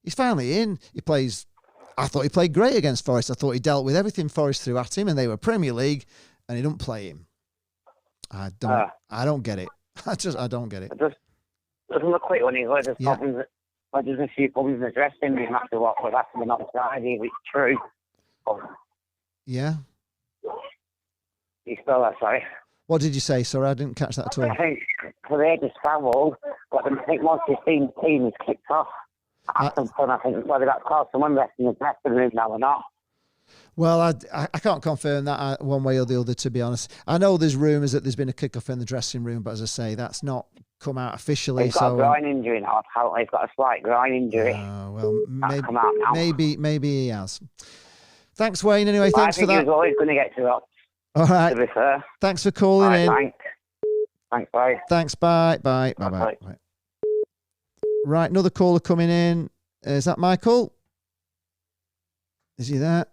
finally in. He plays. I thought he played great against Forest. I thought he dealt with everything Forest threw at him, and they were Premier League, and he don't play him. I don't get it. I don't get it. Just doesn't look quick when he's like there's problems. Like there's a few problems in the dressing room after what was happening on the side. It's true. Yeah. You spell that, sorry. What did you say? Sorry, I didn't catch that at all. I think for the age of travel, I think once his team is kicked off, Appleton, I think whether that's caused someone resting in the dressing room now or not. Well, I can't confirm that one way or the other, to be honest. I know there's rumours that there's been a kick-off in the dressing room, but as I say, that's not come out officially. He's got a groin injury now. Apparently, he's got a slight groin injury. Well, maybe he has. Thanks, Wayne. Anyway, thanks for that. I think he was always going to get to that. All right. To be fair. Thanks for calling in. Thanks, bye. Thanks, bye. Right, another caller coming in. Is that Michael? Is he there?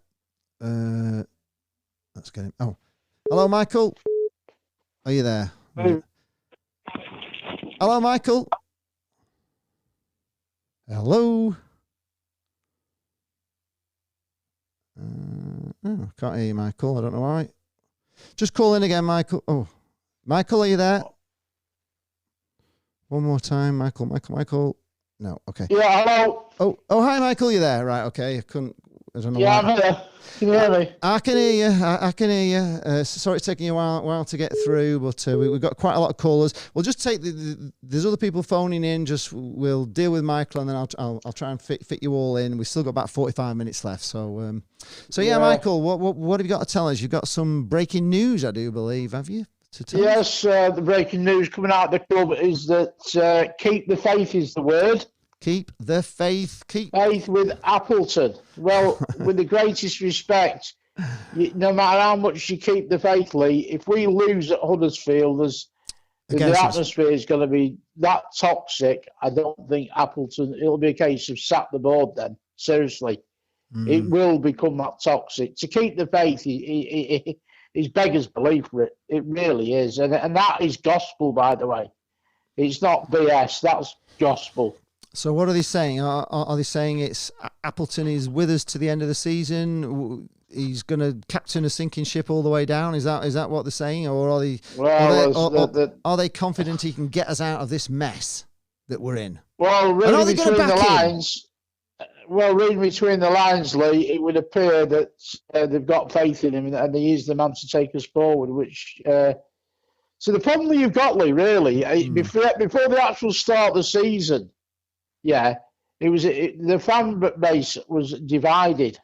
Let's get him. Oh, hello, Michael. Are you there? Hello, Michael. Hello. Can't hear you, Michael. I don't know why. Just call in again, Michael. Oh, Michael, are you there? One more time, Michael. No, okay. Yeah, hello. Oh, hi, Michael. You there? Right, okay. I don't know. Yeah, I'm here. Can you hear me? I can hear you. I can hear you. Sorry it's taking you a while to get through, but we've got quite a lot of callers. We'll just take there's other people phoning in. We'll deal with Michael, and then I'll try and fit you all in. We've still got about 45 minutes left. So yeah, Michael, what have you got to tell us? You've got some breaking news, I do believe, have you? Yes, the breaking news coming out of the club is that keep the faith is the word. Keep the faith. Keep faith with Appleton. Well, with the greatest respect, no matter how much you keep the faith, Lee, if we lose at Huddersfield, the atmosphere is going to be that toxic. I don't think Appleton, it'll be a case of sack the board then. Seriously. It will become that toxic. To keep the faith is beggars belief for it. It really is. And that is gospel, by the way. It's not BS. That's gospel. So what are they saying? Are they saying it's Appleton is with us to the end of the season? He's going to captain a sinking ship all the way down? Is that what they're saying? Or are they are they confident he can get us out of this mess that we're in? Well, reading between the lines, Lee, it would appear that they've got faith in him and he is the man to take us forward. So the problem that you've got, Lee, really, before the actual start of the season. Yeah, the fan base was divided.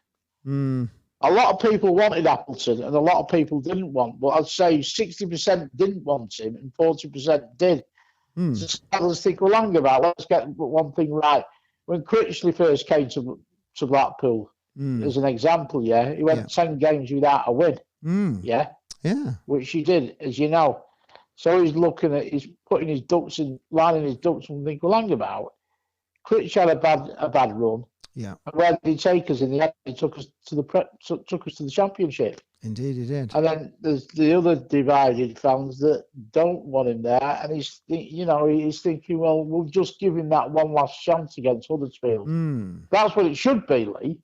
A lot of people wanted Appleton and a lot of people didn't want. But I'd say 60% didn't want him and 40% did. So let's think long about. Let's get one thing right. When Critchley first came to Blackpool, as an example, he went 10 games without a win. Yeah, which he did, as you know. So he's lining his ducks and think long about. Critch had a bad run. Yeah. And where did he take us in the end? He took us to the championship. Indeed, he did. And then there's the other divided fans that don't want him there, and he's thinking, well, we'll just give him that one last chance against Huddersfield. That's what it should be, Lee.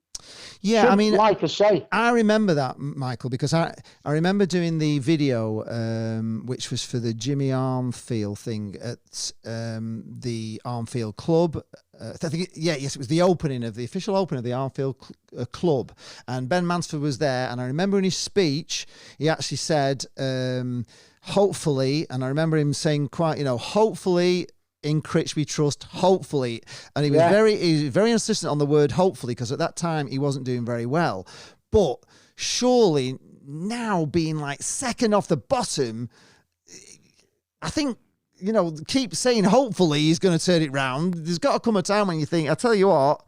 Yeah, I mean, like I say, I remember that, Michael, because I remember doing the video, which was for the Jimmy Armfield thing at the Armfield Club. I think, yes, it was the official opening of the Armfield Club, and Ben Mansfield was there. And I remember in his speech, he actually said, hopefully, and I remember him saying quite, hopefully, in Critch we trust, hopefully. And he was very insistent on the word hopefully, because at that time he wasn't doing very well. But surely now being like second off the bottom, I think, keep saying hopefully he's going to turn it round. There's got to come a time when you think, I tell you what,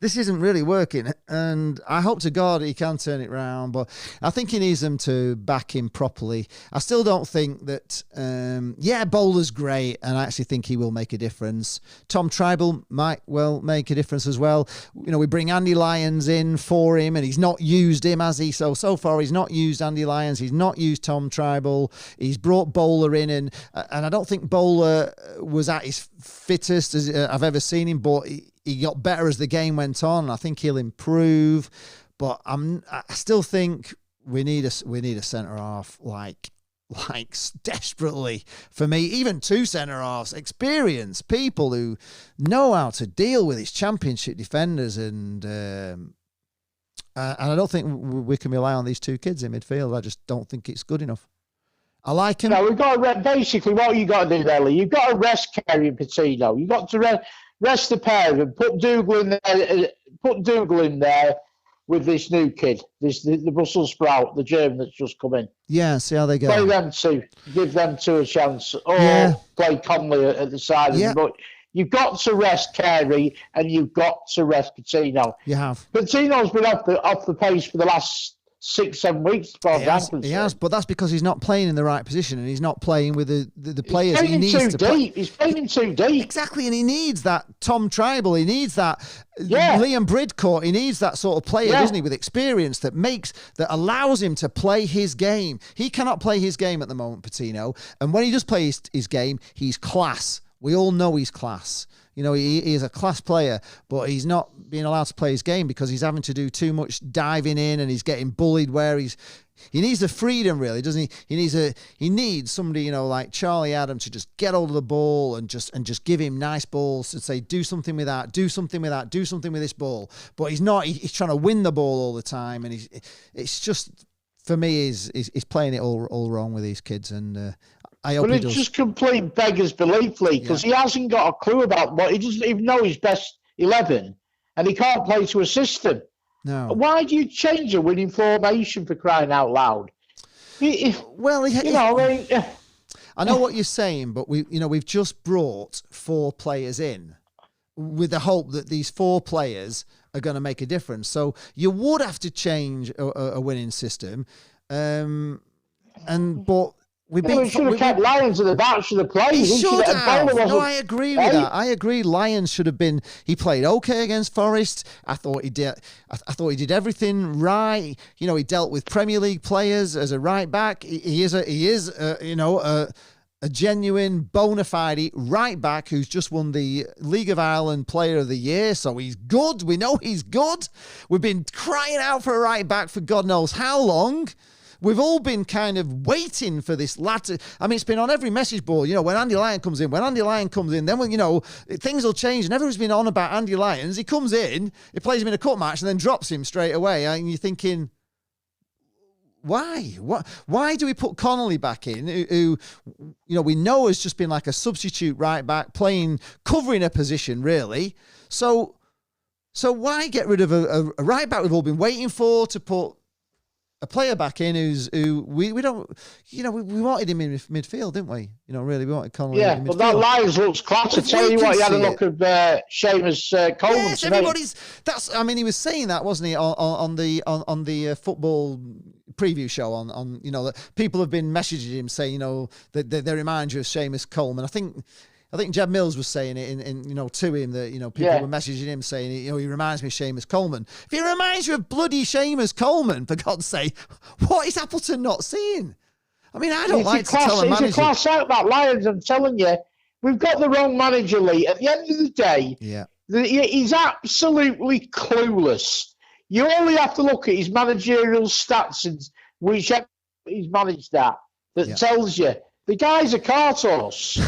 this isn't really working, and I hope to God he can turn it round, but I think he needs them to back him properly. I still don't think that, Bowler's great, and I actually think he will make a difference. Tom Tribal might well make a difference as well. We bring Andy Lyons in for him, and he's not used him, has he? So far he's not used Andy Lyons, he's not used Tom Tribal, he's brought Bowler in, and I don't think Bowler was at his fittest as I've ever seen him, but he got better as the game went on. I think he'll improve, but I still think we need a centre half like desperately. For me, even two centre halves, experienced people who know how to deal with his championship defenders, and I don't think we can rely on these two kids in midfield. I just don't think it's good enough. I like him. No, we've got to basically what you got to do, Ellie. You've got to rest Carey and Patino. You've got to rest the pair of them. Put Dougal in there with this new kid, the Brussels sprout, the German that's just come in. Yeah, see how they go. Play them two. Give them two a chance. Or play Conley at the side of them. But you've got to rest Carey and you've got to rest Patino. You have. Patino's been off the pace for the last 6-7 weeks. He has, but that's because he's not playing in the right position, and he's not playing with the players he needs to play. He's playing too deep. Exactly, and he needs that Tom Tribal. He needs that Liam Bridcourt. He needs that sort of player, doesn't he, with experience that allows him to play his game. He cannot play his game at the moment, Patino, and when he does play his game, he's class. We all know he's class. He is a class player, but he's not being allowed to play his game because he's having to do too much diving in, and he's getting bullied where he needs the freedom, really, doesn't he? He needs somebody, like Charlie Adam to just get hold of the ball and just give him nice balls and say, do something with that, do something with that, do something with this ball. But he's not. He's trying to win the ball all the time, and it's just, for me, he's playing it all wrong with these kids, and I hope he does. It's just complete beggars belief, Lee, because he hasn't got a clue about what he doesn't even know his best 11, and he can't play to a system. No. Why do you change a winning formation, for crying out loud? I know what you're saying, but we've just brought 4 players in with the hope that these 4 players are going to make a difference. So you would have to change a winning system, but. We should have kept Lyons at the back. Should have played. He should have. No, I agree with that. I agree. Lyons should have been. He played okay against Forest. I thought he did. I thought he did everything right. He dealt with Premier League players as a right back. He is a genuine bona fide right back who's just won the League of Ireland Player of the Year. So he's good. We know he's good. We've been crying out for a right back for God knows how long. We've all been kind of waiting for this latter. I mean, it's been on every message board. When Andy Lyon comes in, then things will change. And everyone's been on about Andy Lyons. He comes in, he plays him in a cup match, and then drops him straight away. And you're thinking, why? Why do we put Connolly back in, who we know has just been like a substitute right back, covering a position really? So why get rid of a right back we've all been waiting for to put a player back in who we don't, we wanted him in midfield, didn't we? Really, we wanted Connolly in midfield. But that Lyons looks class. I tell you what, he had a look of Seamus Coleman. Yes, he was saying that, wasn't he, on the football preview show on that people have been messaging him saying, that they remind you of Seamus Coleman. I think Jeb Mills was saying it in to him that, people were messaging him saying, he reminds me of Seamus Coleman. If he reminds you of bloody Seamus Coleman, for God's sake, what is Appleton not seeing? I mean, I don't like to tell a manager. He's a class out, that Lyons, I'm telling you. We've got the wrong manager, Lee. At the end of the day, he's absolutely clueless. You only have to look at his managerial stats and which he's managed that tells you the guy's a cart horse.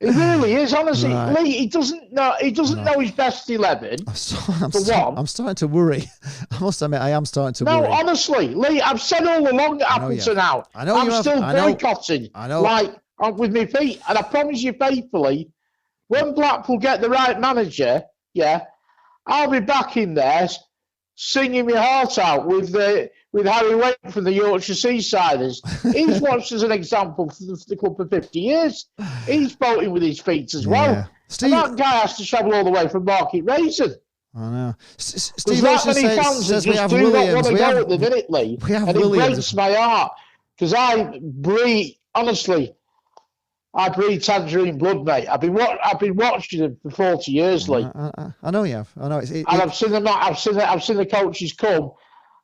He really is, honestly. Right. Lee, he doesn't know his best 11. I'm starting to worry. I must admit, I am starting to worry. No, honestly, Lee, I've said all along at Appleton out. I know I'm still boycotting. I know. Like, with my feet. And I promise you faithfully, when Blackpool get the right manager, I'll be back in there singing my heart out with Harry Wayne from the Yorkshire Seasiders. He's watched as an example for the club for 50 years. He's voting with his feet as well. Yeah. Steve, and that guy has to travel all the way from Market Raisin. I know. Steve that many fans says we just have do Williams. not want to go at the minute, Lee. We have and Williams. It breaks my heart because I breathe tangerine blood, mate. I've been watching them for 40 years, Lee. I know you have. I know. I've seen them. I've seen the coaches come,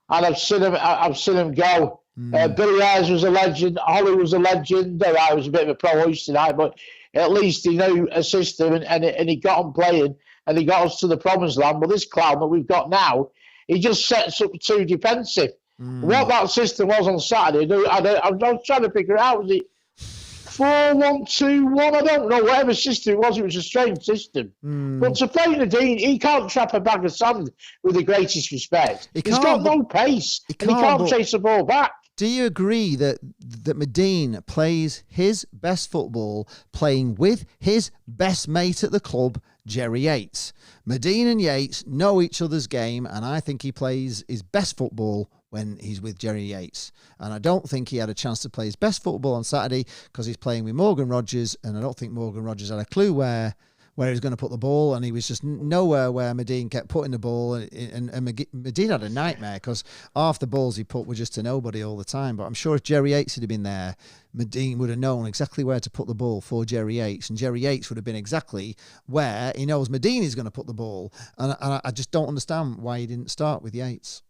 and I've seen them go. Billy Ayres was a legend. Holly was a legend. I was a bit of a pro-hoist tonight, but at least he knew a system, and he got them playing, and he got us to the promised land. But this clown that we've got now, he just sets up too defensive. What that system was on Saturday, I was trying to figure out. Was it 4-1-2-1? I don't know. Whatever system it was a strange system. But to play Nadine, he can't trap a bag of sand with the greatest respect. He's got no pace, and he can't chase the ball back. Do you agree that Medine plays his best football playing with his best mate at the club, Jerry Yates? Medine and Yates know each other's game, and I think he plays his best football when he's with Jerry Yates. And I don't think he had a chance to play his best football on Saturday because he's playing with Morgan Rogers, and I don't think Morgan Rogers had a clue where he was going to put the ball, and he was just nowhere where Medine kept putting the ball, and Medine had a nightmare because half the balls he put were just to nobody all the time. But I'm sure if Jerry Yates had been there, Medine would have known exactly where to put the ball for Jerry Yates, and Jerry Yates would have been exactly where he knows Medine is going to put the ball. And I just don't understand why he didn't start with Yates,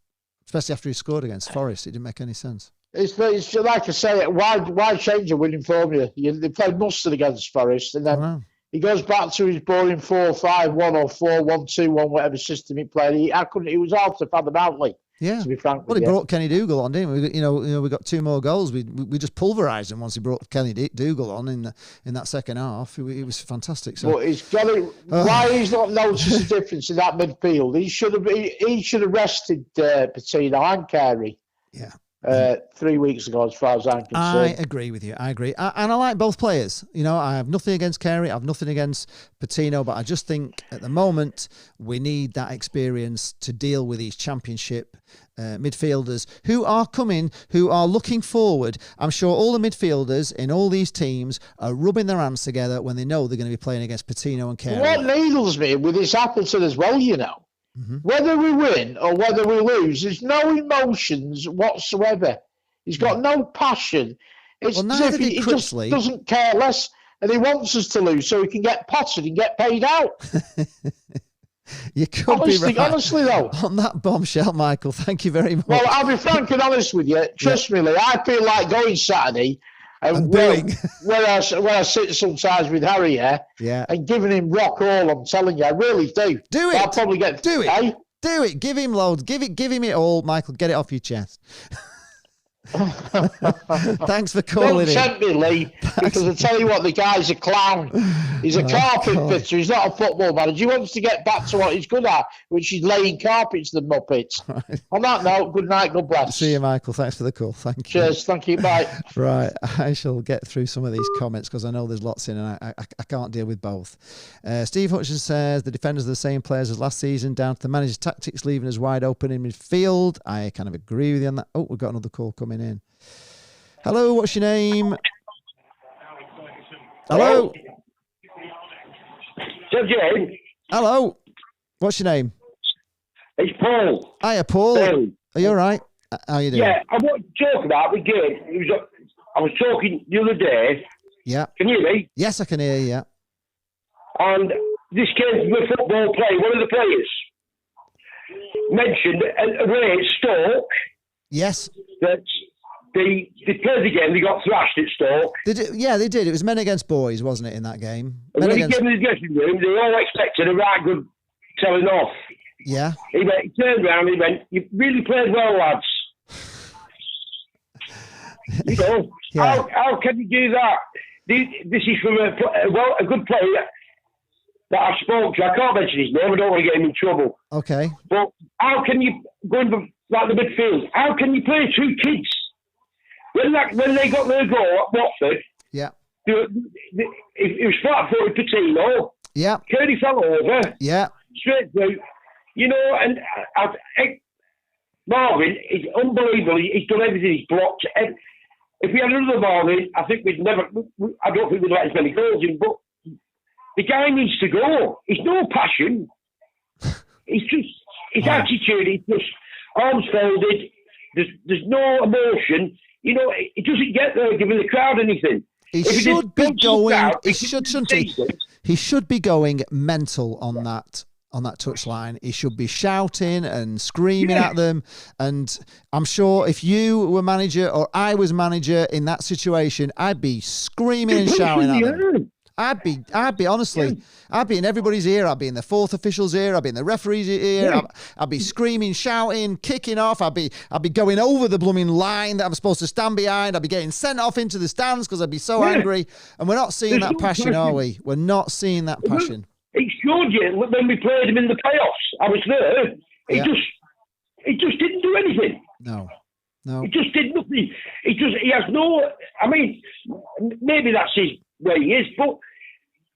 especially after he scored against Forest. It didn't make any sense. It's like I say, why change a winning formula? They played mustard against Forest, and then he goes back to his boring 4-5-1 or 4-1-2-1, whatever system he played. He was hard to fathom out, Lee. Yeah. To be frank well, he brought Kenny Dougal on, didn't we? We got 2 more goals. We just pulverised him once he brought Kenny Dougal on in that second half. It was fantastic. So, but he's got it. Why he's not noticed the difference in that midfield? He should have rested Patino and Carey. Yeah. 3 weeks ago, as far as I'm concerned. I agree with you. I agree. And I like both players. I have nothing against Carey. I have nothing against Patino, but I just think at the moment we need that experience to deal with these championship midfielders who are coming, who are looking forward. I'm sure all the midfielders in all these teams are rubbing their hands together when they know they're going to be playing against Patino and Carey. What needles me with this Appleton as well, whether we win or whether we lose, there's no emotions whatsoever. He's got no passion. It's as if he just doesn't care less, and he wants us to lose so he can get potted and get paid out. You could be right. Honestly, though. On that bombshell, Michael, thank you very much. Well, I'll be frank and honest with you. Trust me, Lee, I feel like going Saturday and where I sit sometimes with Harry and giving him rock all. I'm telling you, I really do. Do it. I'll probably get do it. Give him loads. Give him it all, Michael. Get it off your chest. Thanks for calling in. Don't tempt me, Lee, because I tell you what, the guy's a clown. He's a carpet fitter. He's not a football manager. He wants to get back to what he's good at, which is laying carpets, the Muppets. Right. On that note, good night, God bless. See you, Michael. Thanks for the call. Thank you. Cheers. Thank you. Bye. Right. I shall get through some of these comments because I know there's lots in and I can't deal with both. Steve Hutchinson says the defenders are the same players as last season, down to the manager's tactics, leaving us wide open in midfield. I kind of agree with you on that. Oh, we've got another call coming in. Hello, what's your name? Hello. Hello. What's your name? It's Paul. Hiya, Paul. Are you all right? How are you doing? Yeah, I want to talk about the game. I was talking the other day. Yeah. Can you hear me? Yes, I can hear you, yeah. And this came from a football player, one of the players mentioned away at Stoke. Yes. That they played the game, they got thrashed at Stoke. Yeah, they did. It was men against boys, wasn't it, in that game? And when he came in the dressing room, they all expected a right good telling off. Yeah. He turned around and he went, "You really played well, lads." You know, how can you do that? This is from a good player that I spoke to. I can't mention his name. I don't want to get him in trouble. Okay. But how can you go into like the midfield? How can you play two kids when they got their goal at Watford? Yeah. It was flat-footed Patino. Yeah. Kearney fell over. Yeah. Straight through. You know, and Marvin is unbelievable. He's done everything. He's blocked. If we had another Marvin, I think we'd never. I don't think we'd let as many goals in. But the guy needs to go. He's no passion. He's just his attitude. He's just arms folded. There's no emotion. You know, he doesn't get there giving the crowd anything. He should be going. He should be going mental on that touchline. He should be shouting and screaming at them. And I'm sure if you were manager or I was manager in that situation, I'd be screaming and shouting at them. I'd be honestly, I'd be in everybody's ear. I'd be in the fourth official's ear. I'd be in the referee's ear. Yeah. I'd be screaming, shouting, kicking off. I'd be going over the blooming line that I'm supposed to stand behind. I'd be getting sent off into the stands because I'd be so angry. And we're not seeing that passion, are we? We're not seeing that passion. It showed you when we played him in the playoffs. I was there. He just didn't do anything. No. He just did nothing. He has no. I mean, maybe that's his way he is, but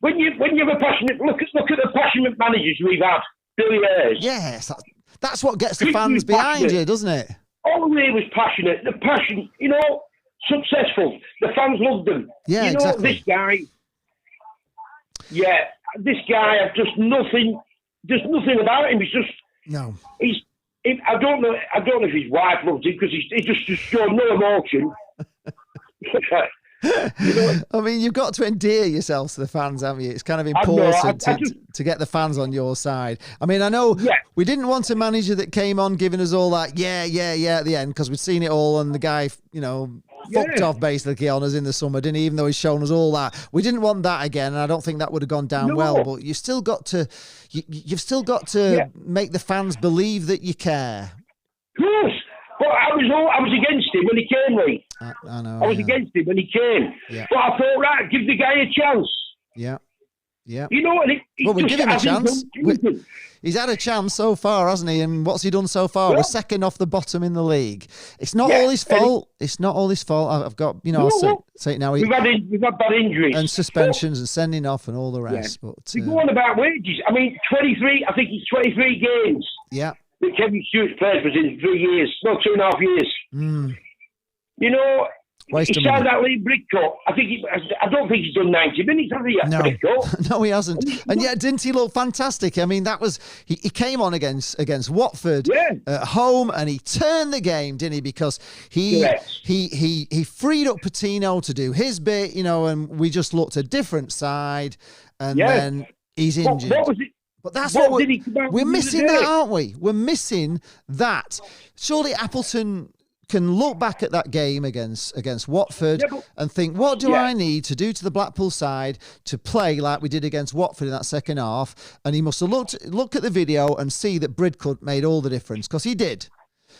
when you have a passionate look at the passionate managers we've had, Billy Ayres. Yes, that's what gets the fans behind you, doesn't it? Ollie was passionate. The passion, you know, successful. The fans loved them. Yeah, you know, exactly. This guy has just nothing. There's nothing about him. He's just no. I don't know if his wife loves him because he just showed no emotion. You know, I mean, you've got to endear yourself to the fans, haven't you? It's kind of important to get the fans on your side. I mean, I know we didn't want a manager that came on giving us all that, yeah at the end, because we'd seen it all, and the guy, you know, fucked off basically on us in the summer, didn't he? Even though he's shown us all that. We didn't want that again, and I don't think that would have gone down well, but you've still got to make the fans believe that you care. Of course. But I was against him when he came, Lee. I know. I was against him when he came. Yeah. But I thought, right, give the guy a chance. Yeah. Yeah. You know, and we give him a chance. He's had a chance so far, hasn't he? And what's he done so far? Yeah. We're second off the bottom in the league. It's not all his fault. It's not all his fault. I've got, you know, I'll say it now. We've had bad injuries. And suspensions and sending off and all the rest. Yeah. But we go on about wages. I mean, 23, I think it's 23 games. Yeah. That Kevin Stewart's played was in 3 years, no, 2.5 years. Mm. You know, Waste he signed that league brick cut. I don't think he's done 90 minutes, has he? No, he hasn't. And yet, didn't he look fantastic? I mean, that was he came on against Watford at home, and he turned the game, didn't he? Because he freed up Patino to do his bit, you know, and we just looked a different side, and then he's injured. What was it? But that's what we're missing that, aren't we? We're missing that. Surely Appleton can look back at that game against Watford and think, what do I need to do to the Blackpool side to play like we did against Watford in that second half? And he must have look at the video and see that Bridcut made all the difference, because he did.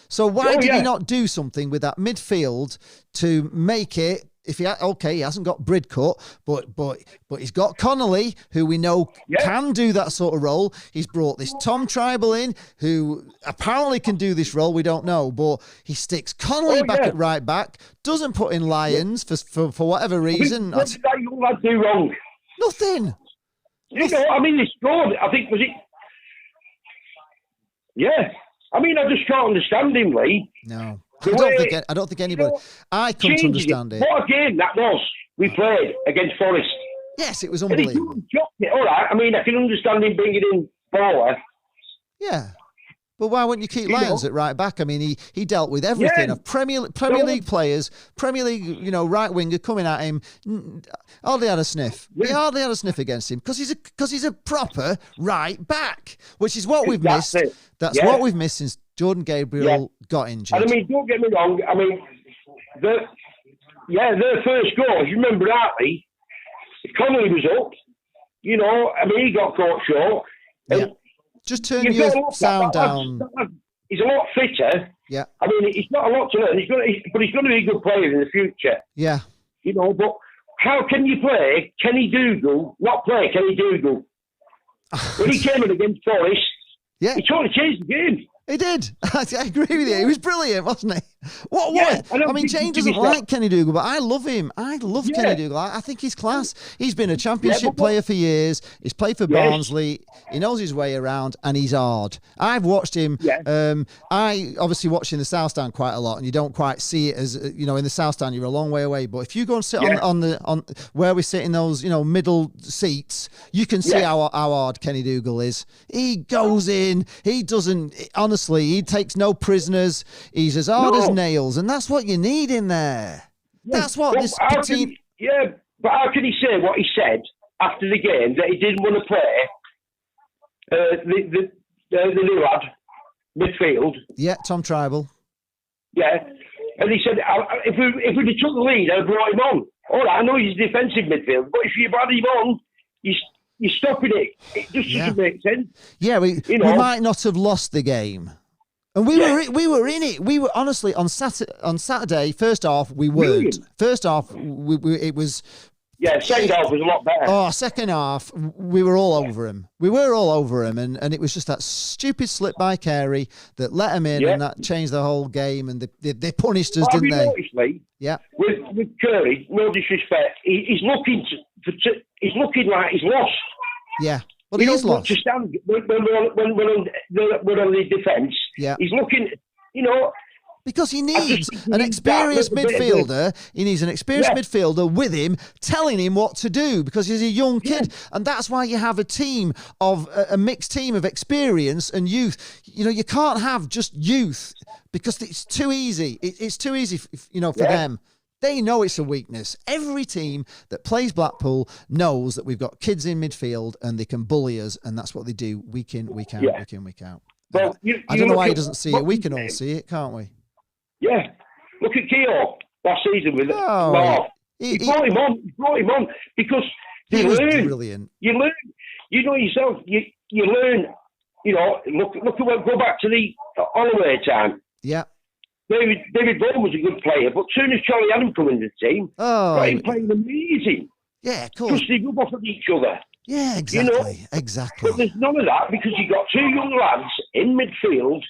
So why did he not do something with that midfield to make it? If he hasn't got Bridcut, but he's got Connolly, who we know can do that sort of role. He's brought this Tom Tribal in, who apparently can do this role. We don't know, but he sticks Connolly back at right back. Doesn't put in Lyons for whatever reason. What did that young lad do wrong? Nothing. You know, I mean, they scored. I think, was it? Yeah. I mean, I just can't understand him, Lee. No. I don't think anybody. I couldn't understand it. What a game that was. We played against Forest. Yes, it was unbelievable. All right. I mean, I can understand him bringing in Baller. Yeah, but why wouldn't you keep Lyons at right back? I mean, he dealt with everything of Premier League players, Premier League, right winger coming at him. Hardly had a sniff. Yeah. He hardly had a sniff against him because he's a proper right back, which is what we've missed. That's what we've missed since Jordan Gabriel got injured. And I mean, don't get me wrong. I mean, their first goal, if you remember rightly, Connolly was up. You know, I mean, he got caught short. And Just turn your sound down. He's a lot fitter. Yeah. I mean, it's not a lot to learn. But he's going to be a good player in the future. Yeah. You know, but how can you play Kenny Dougal, not play Kenny Dougal? When he came in against Forest, yeah, he totally changed the game. He did. I agree with you. He was brilliant, wasn't he? What? Yeah, I mean, Jane doesn't like Kenny Dougal, but I love him. I love Kenny Dougal. I think he's class. He's been a championship player for years. He's played for Barnsley. He knows his way around, and he's hard. I've watched him. I obviously watch in the South Stand quite a lot, and you don't quite see it as, you know, in the South Stand, you're a long way away. But if you go and sit on where we sit in those, you know, middle seats, you can see how hard Kenny Dougal is. He goes in. He doesn't. Honestly, he takes no prisoners. He's as hard as nails, and that's what you need in there. That's what this team. But how can he say what he said after the game, that he didn't want to play the new lad midfield? Yeah, Tom Tribal. Yeah, and he said if we'd have took the lead, I'd brought him on. All right, I know he's defensive midfield, but if you had him on, you're stopping it. It just doesn't make sense. Yeah, we might not have lost the game. And we were in it. We were honestly on Saturday. First half, we weren't. Brilliant. First half, it was. Yeah, second half was a lot better. Oh, second half, we were all over him. We were all over him, and it was just that stupid slip by Carey that let him in, and that changed the whole game. And they punished us, didn't they? Noticed, Lee, yeah. With Carey, no disrespect, he's looking like he's lost. Yeah. Well, he is lost. To stand when we're on the defence. Yeah. He's looking, you know. Because he needs an experienced midfielder. He needs an experienced midfielder with him, telling him what to do, because he's a young kid. And that's why you have a team of a mixed team of experience and youth. You know, you can't have just youth because it's too easy. It's too easy, for them. They know it's a weakness. Every team that plays Blackpool knows that we've got kids in midfield and they can bully us, and that's what they do week in, week out, week in, week out. Well, I don't know why he doesn't see it. We can all see it, can't we? Yeah. Look at Keogh last season with it. He brought him on because he was brilliant. You learn, you know yourself, you learn, you know, look at go back to the Holloway time. Yeah. David Vaughan was a good player, but soon as Charlie Adam come into the team, got him playing amazing. Yeah, of course. Trusting up off of each other. Yeah, exactly. You know? Exactly. But there's none of that because you got two young lads in midfield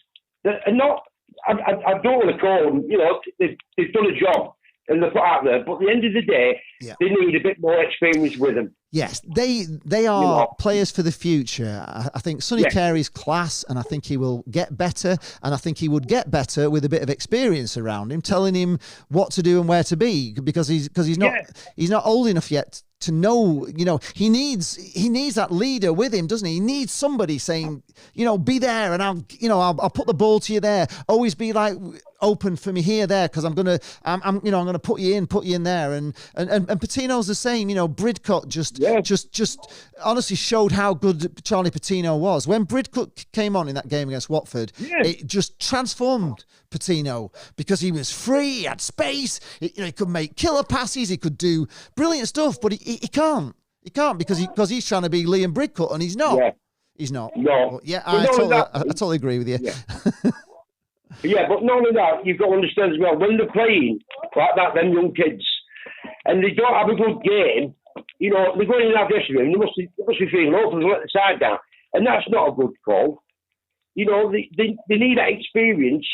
that are not. I don't want to call them. You know, they've done a job and they're put out there. But at the end of the day, they need a bit more experience with them. Yes, they are players for the future. I think Sonny Carey's class, and I think he will get better, and I think he would get better with a bit of experience around him, telling him what to do and where to be, because he's not old enough yet to know. You know, he needs that leader with him, doesn't he? He needs somebody saying, you know, be there, and I'll put the ball to you there. Always be like open for me here, there, because I'm gonna put you in there, and Patino's the same. You know, Bridcut just honestly showed how good Charlie Patino was. When Bridcut came on in that game against Watford, it just transformed Patino because he was free, he had space, he could make killer passes, he could do brilliant stuff, but he can't because he's trying to be Liam Bridcut, and he's not. Yeah. He's not. No. But I totally agree with you. Yeah, but not only that, you've got to understand as well, when they're playing like that, them young kids, and they don't have a good game, you know, they're going in that dressing room, they must be feeling awful to let the side down. And that's not a good call. You know, they need that experience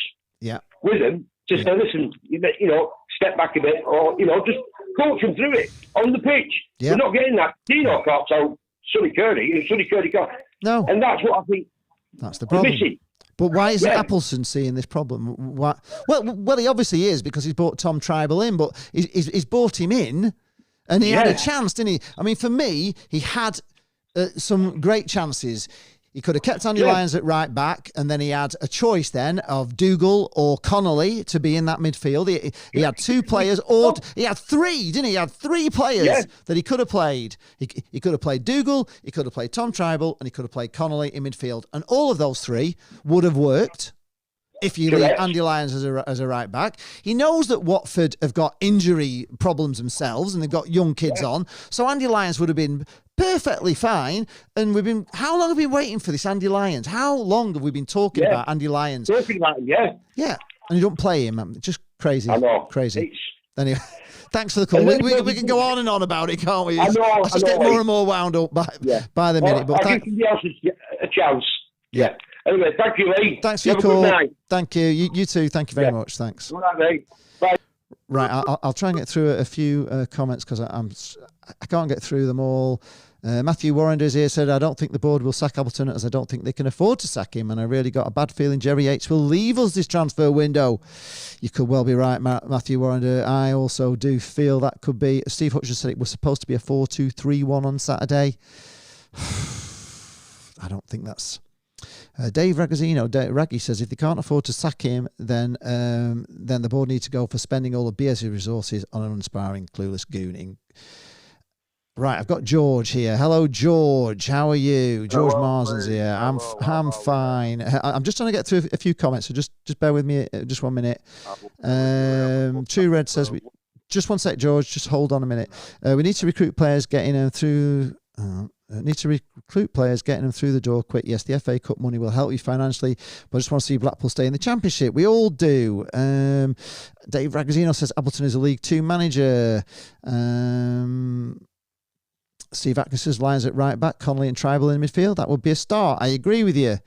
with them to say, listen, you know, step back a bit, or, you know, just coach them through it on the pitch. We're not getting that. Dino can't tell Sonny Curry can't. No. And that's what I think that's the problem. Missing. But why is Appleton seeing this problem? Why? Well, he obviously is, because he's brought Tom Tribal in, but he's brought him in, and he had a chance, didn't he? I mean, for me, he had some great chances. He could have kept Andy Lyons at right back, and then he had a choice then of Dougal or Connolly to be in that midfield. He had two players, or he had three, didn't he? He had three players that he could have played. He could have played Dougal, he could have played Tom Tribal, and he could have played Connolly in midfield. And all of those three would have worked if you leave Andy Lyons as a right back. He knows that Watford have got injury problems themselves, and they've got young kids on. So Andy Lyons would have been perfectly fine. And how long have we been waiting for this Andy Lyons? How long have we been talking about Andy Lyons? Talking about him, yeah. Yeah, and you don't play him. Just crazy. I know. Crazy. Anyway, thanks for the call. We can go on and on about it, can't we? I just get more and more wound up by the minute. But I give somebody else a chance. Yeah. Anyway, thank you, Lee. Thanks for your call. Thank you. You too. Thank you very much. Thanks. Good night, mate. Bye. Right, I'll try and get through a few comments because I can't get through them all. Matthew Warrender's here said, I don't think the board will sack Appleton as I don't think they can afford to sack him, and I really got a bad feeling Jerry Yates will leave us this transfer window. You could well be right, Matthew Warrender. I also do feel that could be. Steve Hutchins said it was supposed to be a 4-2-3-1 on Saturday. I don't think that's... Dave Raggy says if they can't afford to sack him, then the board needs to go for spending all of BS's resources on an uninspiring, clueless gooning. Right, I've got George here. Hello, George. How are you? George Marsden's here. I'm fine. I'm just trying to get through a few comments, so just bear with me just 1 minute. True Red says, just one sec, George. Just hold on a minute. We need to recruit players, getting them through... recruit players, getting them through the door quick. Yes, the FA Cup money will help you financially, but I just want to see Blackpool stay in the Championship. We all do. Dave Ragazzino says Appleton is a League 2 manager. Steve Atkins says Lions at right back, Connolly and Tribal in midfield. That would be a start. I agree with you.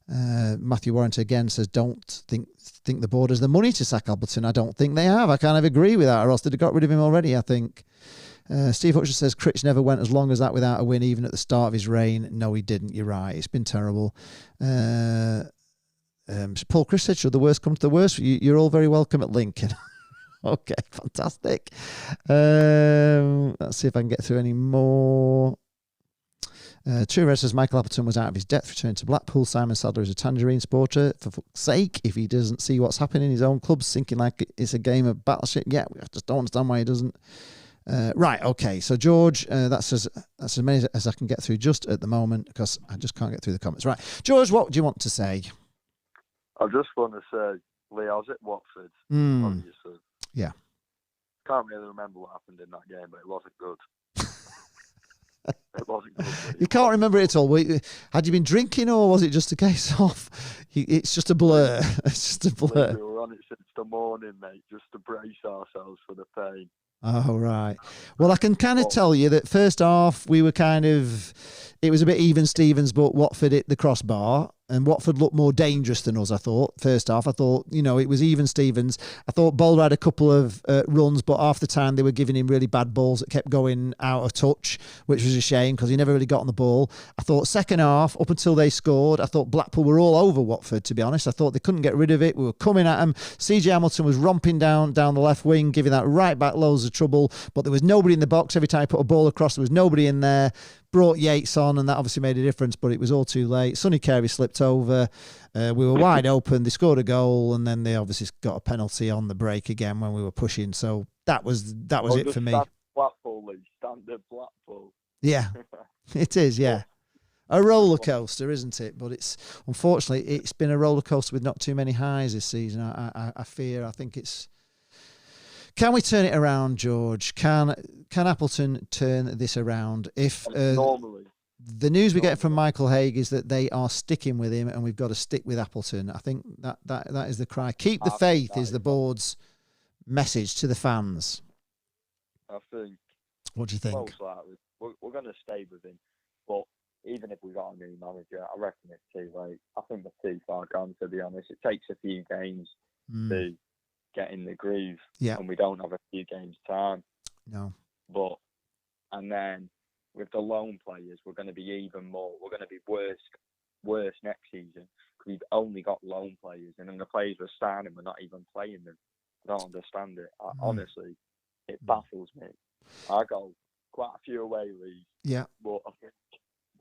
Matthew Warrington again says don't think the board has the money to sack Appleton. I don't think they have. I kind of agree with that, or else they'd have got rid of him already, I think. Steve Hutchins says Critch never went as long as that without a win, even at the start of his reign. No, he didn't. You're right. It's been terrible. Paul Chris said, should the worst come to the worst? You're all very welcome at Lincoln. Okay, fantastic. Let's see if I can get through any more. True Red says Michael Appleton was out of his depth, returned to Blackpool. Simon Sadler is a tangerine supporter. For fuck's sake, if he doesn't see what's happening in his own club, sinking like it's a game of Battleship. Yeah, I just don't understand why he doesn't. Right, okay. So, George, that's as many as I can get through just at the moment because I just can't get through the comments. Right, George, what do you want to say? I just want to say, Lee, I was at Watford, obviously. Yeah. Can't really remember what happened in that game, but it wasn't good. It wasn't good. You can't remember it at all. Had you been drinking, or was it just a case of? It's just a blur. It's just a blur. We were on it since the morning, mate, just to brace ourselves for the pain. Oh, right. Well, I can kind of tell you that first half we were it was a bit even Stevens, but Watford hit the crossbar. And Watford looked more dangerous than us, I thought. First half, I thought, it was even Stevens. I thought Bowler had a couple of runs, but half the time they were giving him really bad balls that kept going out of touch, which was a shame because he never really got on the ball. I thought second half, up until they scored, I thought Blackpool were all over Watford, to be honest. I thought they couldn't get rid of it. We were coming at them. CJ Hamilton was romping down the left wing, giving that right back loads of trouble, but there was nobody in the box. Every time he put a ball across, there was nobody in there. Brought Yates on, and that obviously made a difference, but it was all too late. Sonny Carey slipped over. We were wide open. They scored a goal, and then they obviously got a penalty on the break again when we were pushing. So that was it for me. Blackpool, Lee. Standard Blackpool. Yeah, it is, yeah. A roller coaster, isn't it? But unfortunately, it's been a roller coaster with not too many highs this season. I think it's... Can we turn it around, George? Can Appleton turn this around? If normally the news we get from Michael Haigh is that they are sticking with him, and we've got to stick with Appleton. I think that is the cry. Keep the faith is the board's message to the fans. I think. What do you think? Most likely, we're going to stay with him, but even if we got a new manager, I reckon it's too late. I think we're too far gone, to be honest. It takes a few games to get in the groove, and we don't have a few games time. No. And then with the loan players, we're going to be even more. We're going to be worse next season because we've only got loan players, and then the players we're signing, we're not even playing them. I don't understand it. Honestly, it baffles me. I go quite a few away leagues. Yeah. But I think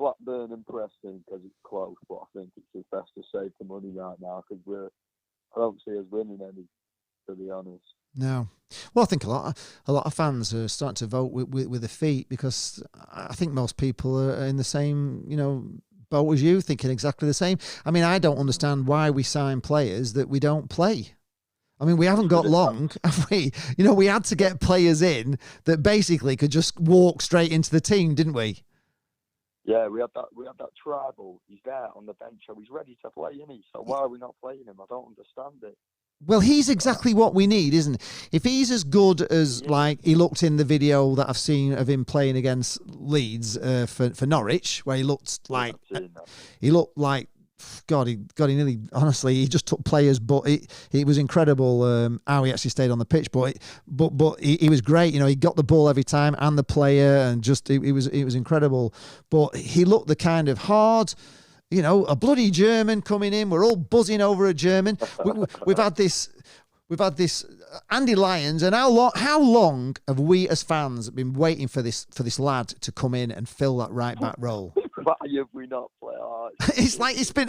Blackburn and Preston because it's close, but I think it's just best to save the money right now because I don't see us winning any. To be honest. No. Well, I think a lot of fans are starting to vote with their feet because I think most people are in the same, boat as you, thinking exactly the same. I mean, I don't understand why we sign players that we don't play. I mean, we haven't got long, have we? We had to get players in that basically could just walk straight into the team, didn't we? Yeah, we had that tribal. He's there on the bench, so he's ready to play, isn't he? So why are we not playing him? I don't understand it. Well, he's exactly what we need, isn't he? If he's as good as like he looked in the video that I've seen of him playing against Leeds for Norwich, where he looked like God, he nearly, honestly, he just took players, but it was incredible how he actually stayed on the pitch. But he was great. You know, he got the ball every time and the player, and just it was incredible. But he looked the kind of hard. You know, a bloody German coming in. We're all buzzing over a German. We've had this Andy Lyons, and how long have we as fans been waiting for this lad to come in and fill that right back role? Why have we not played? It's like it's been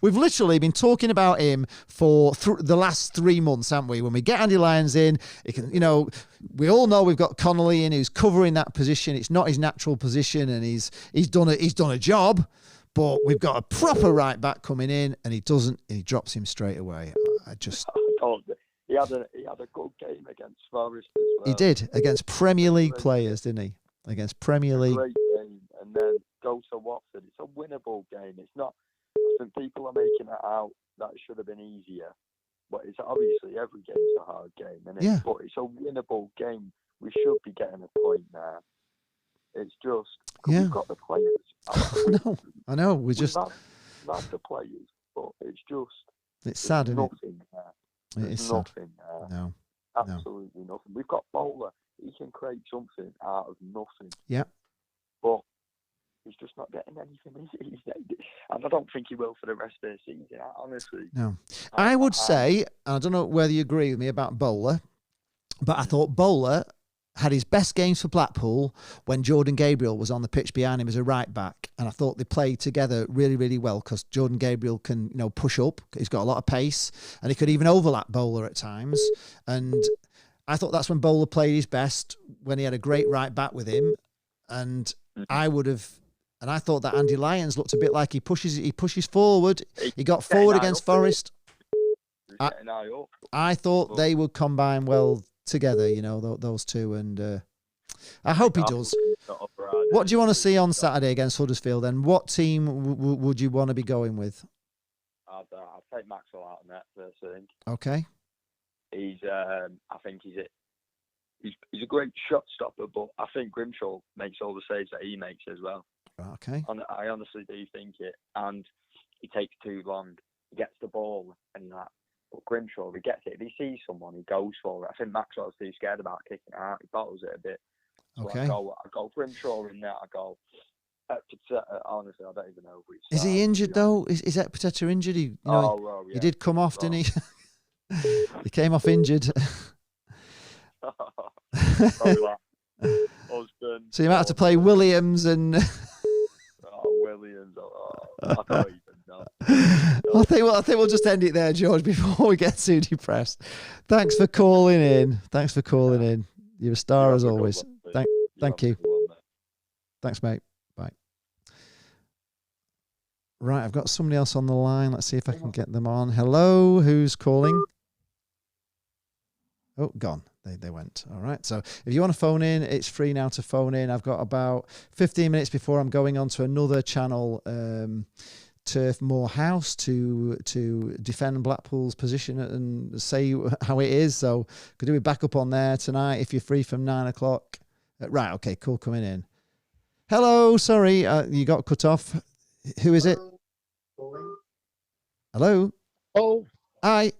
we've literally been talking about him for the last 3 months, haven't we? When we get Andy Lyons in, it can, you know, we all know we've got Connolly in who's covering that position. It's not his natural position, and he's done a job. But we've got a proper right back coming in, and he doesn't. And he drops him straight away. He had a good game against Forest as well. He did against Premier League players, didn't he? Against Premier League. Great game, and then go to Watford. It's a winnable game. It's not. I think people are making it out that it should have been easier, but it's obviously every game's a hard game, isn't it? Yeah. But it's a winnable game. We should be getting a point there. It's just we've got the players. I know. We've had the players, but it's sad, isn't it? Nothing there. There's nothing there. No. Absolutely nothing. We've got Bowler. He can create something out of nothing. Yeah. But he's just not getting anything, is he? And I don't think he will for the rest of the season, honestly. No. I would say, I don't know whether you agree with me about Bowler, but I thought Bowler had his best games for Blackpool when Jordan Gabriel was on the pitch behind him as a right back, and I thought they played together really, really well because Jordan Gabriel can, you know, push up. He's got a lot of pace, and he could even overlap Bowler at times. And I thought that's when Bowler played his best, when he had a great right back with him. And I thought that Andy Lyons looked a bit like he pushes forward. He got forward against Forest. I thought they would combine well together, you know, those two, and I hope he does. What do you want to see on Saturday against Huddersfield, and what team would you want to be going with? I'll take Maxwell out of net first, I think. Okay. I think he's a great shot stopper, but I think Grimshaw makes all the saves that he makes as well. Okay. And I honestly do think it, and he takes too long. He gets the ball and that. But Grimshaw, he gets it. If he sees someone, he goes for it. I think Maxwell's too scared about kicking it out. He bottles it a bit. So okay. I go Grimshaw in there. I go. Honestly, I don't even know who is he injured though? Is Epiteta injured? He did come off, didn't he? He came off injured. So you might have to play Williams and. Williams. I don't even know. I think we'll just end it there, George, before we get too depressed. Thanks for calling in. You're a star as always. Thank you. Thanks, mate. Bye. Right, I've got somebody else on the line. Let's see if I can get them on. Hello, who's calling? Oh, gone. They went. All right. So if you want to phone in, it's free now to phone in. I've got about 15 minutes before I'm going on to another channel, Turf Moor House, to defend Blackpool's position and say how it is. So could do a backup on there tonight if you're free from 9 o'clock. Right. Okay. Cool. Coming in. Hello. Sorry, you got cut off. Who is it? Hello. Oh. Hi.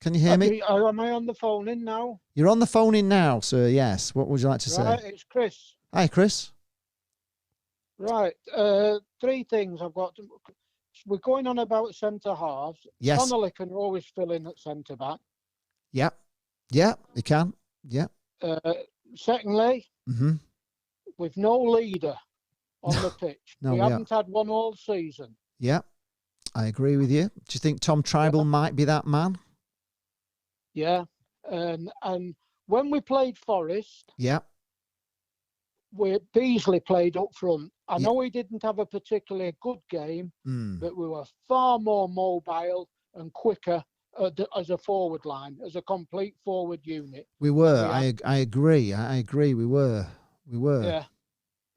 Can you hear me? Am I on the phone in now? You're on the phone in now, sir. Yes. What would you like to say? Right, it's Chris. Hi, Chris. Right. 3 things I've got. We're going on about centre halves. Yes. Connolly can always fill in at centre back. Yep. Yeah, you can. Yeah. Secondly, with no leader on the pitch. We haven't had one all season. Yeah. I agree with you. Do you think Tom Tribal might be that man? Yeah, and when we played Forest, Beasley played up front. I know he didn't have a particularly good game, but we were far more mobile and quicker as a forward line, as a complete forward unit. We were. I agree. We were. We were.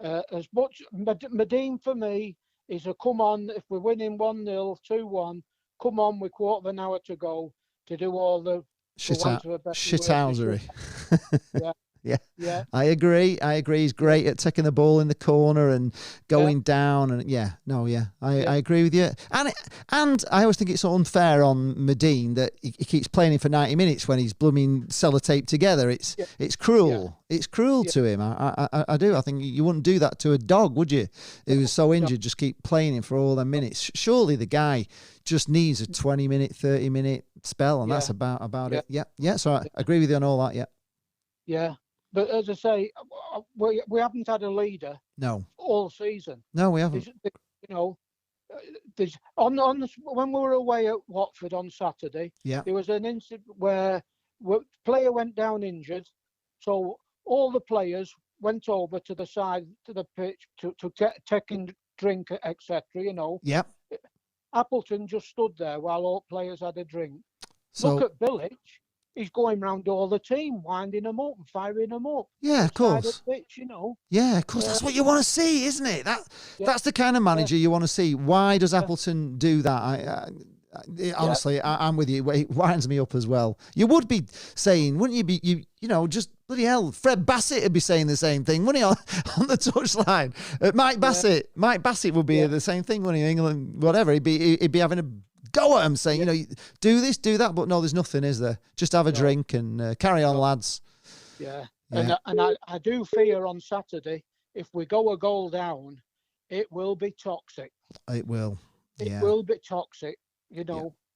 Yeah. As much Medine for me is a come on if we're winning 1-0, 2-1. Come on with quarter of an hour to go to do all the shithousery. Yeah. Yeah. I agree. He's great at taking the ball in the corner and going down. And I agree with you. And I always think it's unfair on Medine that he keeps playing him for 90 minutes when he's blooming sellotape together. It's cruel. Yeah. It's cruel to him. I do. I think you wouldn't do that to a dog, would you? He was so injured, just keep playing him for all the minutes. Surely the guy just needs a 20-minute, 30-minute spell, and that's about it. Yeah. So I agree with you on all that. Yeah. Yeah. But as I say, we haven't had a leader. No. All season. No, we haven't. When we were away at Watford on Saturday, there was an incident where a player went down injured, so all the players went over to the side to the pitch to take and drink, etc. Yep. Appleton just stood there while all players had a drink. So, look at Bilic. He's going round all the team, winding them up and firing them up. Yeah, of course. Pitch, Yeah, of course. That's what you want to see, isn't it? That's the kind of manager you want to see. Why does Appleton do that? Honestly, I'm with you. It winds me up as well. You would be saying, wouldn't you be, just bloody hell, Fred Bassett would be saying the same thing, wouldn't he, on the touchline? Mike Bassett would be the same thing, wouldn't he? England, whatever. He'd be having a go at him, saying, do this, do that, but no, there's nothing, is there? Just have a drink and carry on, lads. Yeah. And I do fear on Saturday, if we go a goal down, it will be toxic. It will. It will be toxic,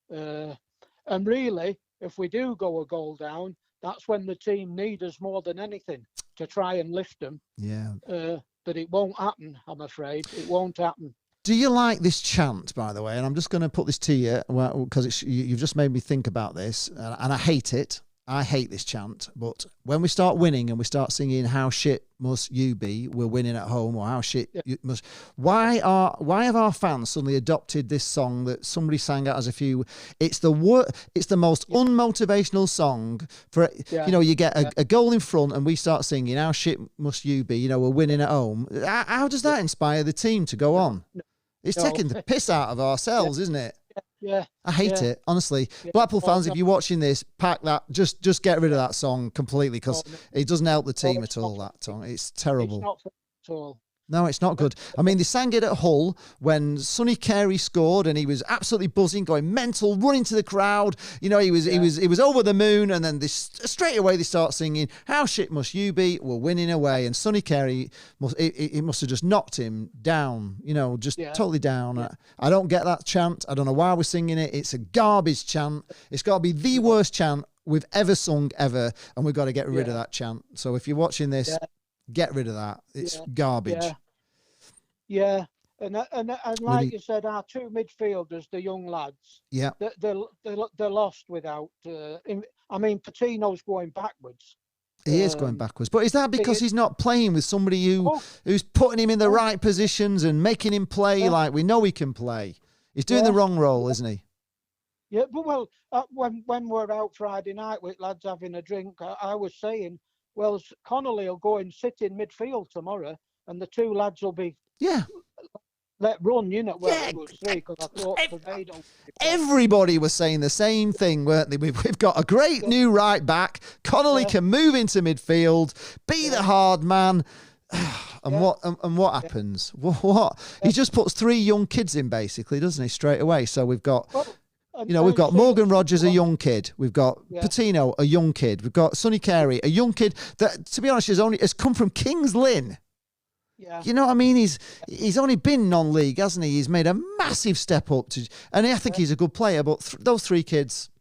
and really, if we do go a goal down, that's when the team need us more than anything to try and lift them. Yeah. But it won't happen, I'm afraid. It won't happen. Do you like this chant, by the way? And I'm just going to put this to you because you've just made me think about this, and I hate it. I hate this chant. But when we start winning and we start singing "How shit must you be?" We're winning at home, or "How shit you must." Why have our fans suddenly adopted this song that somebody sang out as a few? It's the most unmotivational song for you get a goal in front and we start singing "How shit must you be?" We're winning at home. How does that inspire the team to go on? It's taking the piss out of ourselves, isn't it? Yeah. I hate it, honestly. Blackpool fans, if you're watching this, pack that. Just get rid of that song completely because it doesn't help the team at all, that song. It's terrible. It's not at all. No, it's not good. I mean, they sang it at Hull when Sonny Carey scored, and he was absolutely buzzing, going mental, running to the crowd. He was over the moon, and then straight away they start singing "How shit must you be?" We're winning away, and Sonny Carey must have just knocked him down. Totally down. I don't get that chant. I don't know why we're singing it. It's a garbage chant. It's got to be the worst chant we've ever sung ever, and we've got to get rid of that chant. So if you're watching this. Get rid of that. It's garbage. Yeah. And like you said, our two midfielders, the young lads, they're lost without. Patino's going backwards. He is going backwards. But is that because he's not playing with somebody who's putting him in the right positions and making him play like we know he can play? He's doing the wrong role, isn't he? Yeah, but when we're out Friday night with lads having a drink, I was saying, well, Connolly will go and sit in midfield tomorrow, and the two lads will be let run. Everybody was saying the same thing, weren't they? We've got a great new right back. Connolly can move into midfield, be the hard man. And what happens? What? He just puts three young kids in, basically, doesn't he? Straight away. So we've got. We've got Morgan Rogers, a young kid. We've got Patino, a young kid. We've got Sonny Carey, a young kid that, to be honest, has come from Kings Lynn. Yeah. You know what I mean? He's only been non-league, hasn't he? He's made a massive step up and I think he's a good player. But those three kids,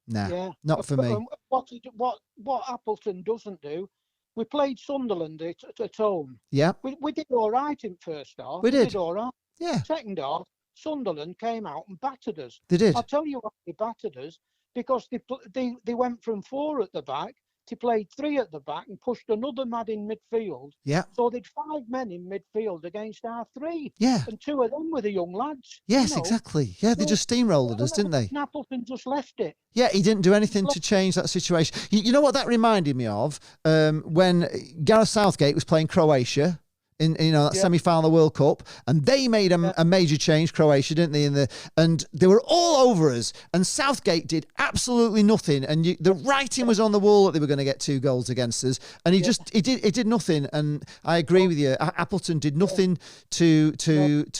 not for me. What Appleton doesn't do, we played Sunderland at home. Yeah. We did all right in first half. We did all right. Yeah. Second half. Sunderland came out and battered us. They did. I'll tell you why they battered us, because they went from four at the back he played 3 at the back and pushed another man in midfield. Yeah. So they'd 5 men in midfield against our 3. Yeah. And 2 of them were the young lads. Yes, exactly. Yeah, they just steamrolled us, didn't they? Appleton just left it. Yeah, he didn't do anything to change that situation. You know what that reminded me of? When Gareth Southgate was playing Croatia in that semi-final of the World Cup, and they made a major change, Croatia, didn't they? And they were all over us, and Southgate did absolutely nothing, and the writing was on the wall that they were going to get 2 goals against us, and he did nothing. And I agree with you, Appleton did nothing to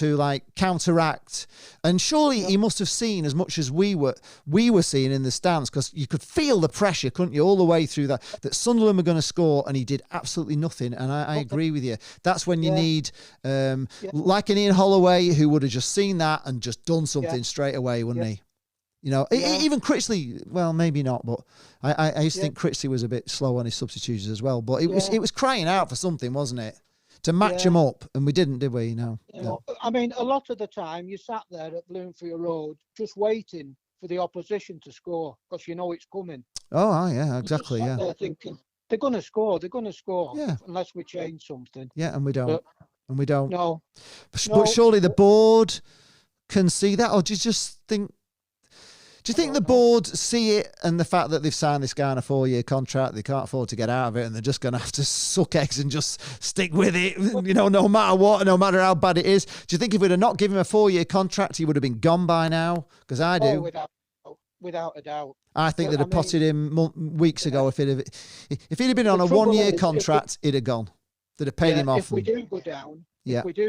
like counteract. And surely he must have seen as much as we were seeing in the stands, because you could feel the pressure, couldn't you, all the way through that Sunderland were going to score, and he did absolutely nothing. And I agree with you. That's when you need, like an Ian Holloway, who would have just seen that and just done something straight away, wouldn't he? You know, even Critchley, well, maybe not, but I used to think Critchley was a bit slow on his substitutions as well. But it was crying out for something, wasn't it? To match him up, and we didn't, did we? No. I mean, a lot of the time you sat there at Bloomfield Road just waiting for the opposition to score, because you know it's coming. Oh, yeah, exactly, yeah. They're thinking, they're going to score, unless we change something. Yeah, and we don't. No. But surely the board can see that, or do you just think... Do you think the board see it, and the fact that they've signed this guy on a 4-year contract, they can't afford to get out of it, and they're just going to have to suck eggs and just stick with it, no matter what, no matter how bad it is? Do you think if we'd have not given him a 4-year contract, he would have been gone by now? Because I do. Without a doubt. I think they'd have potted him weeks ago if he'd have been on a 1-year contract, he'd have gone. They'd have paid him off. If we do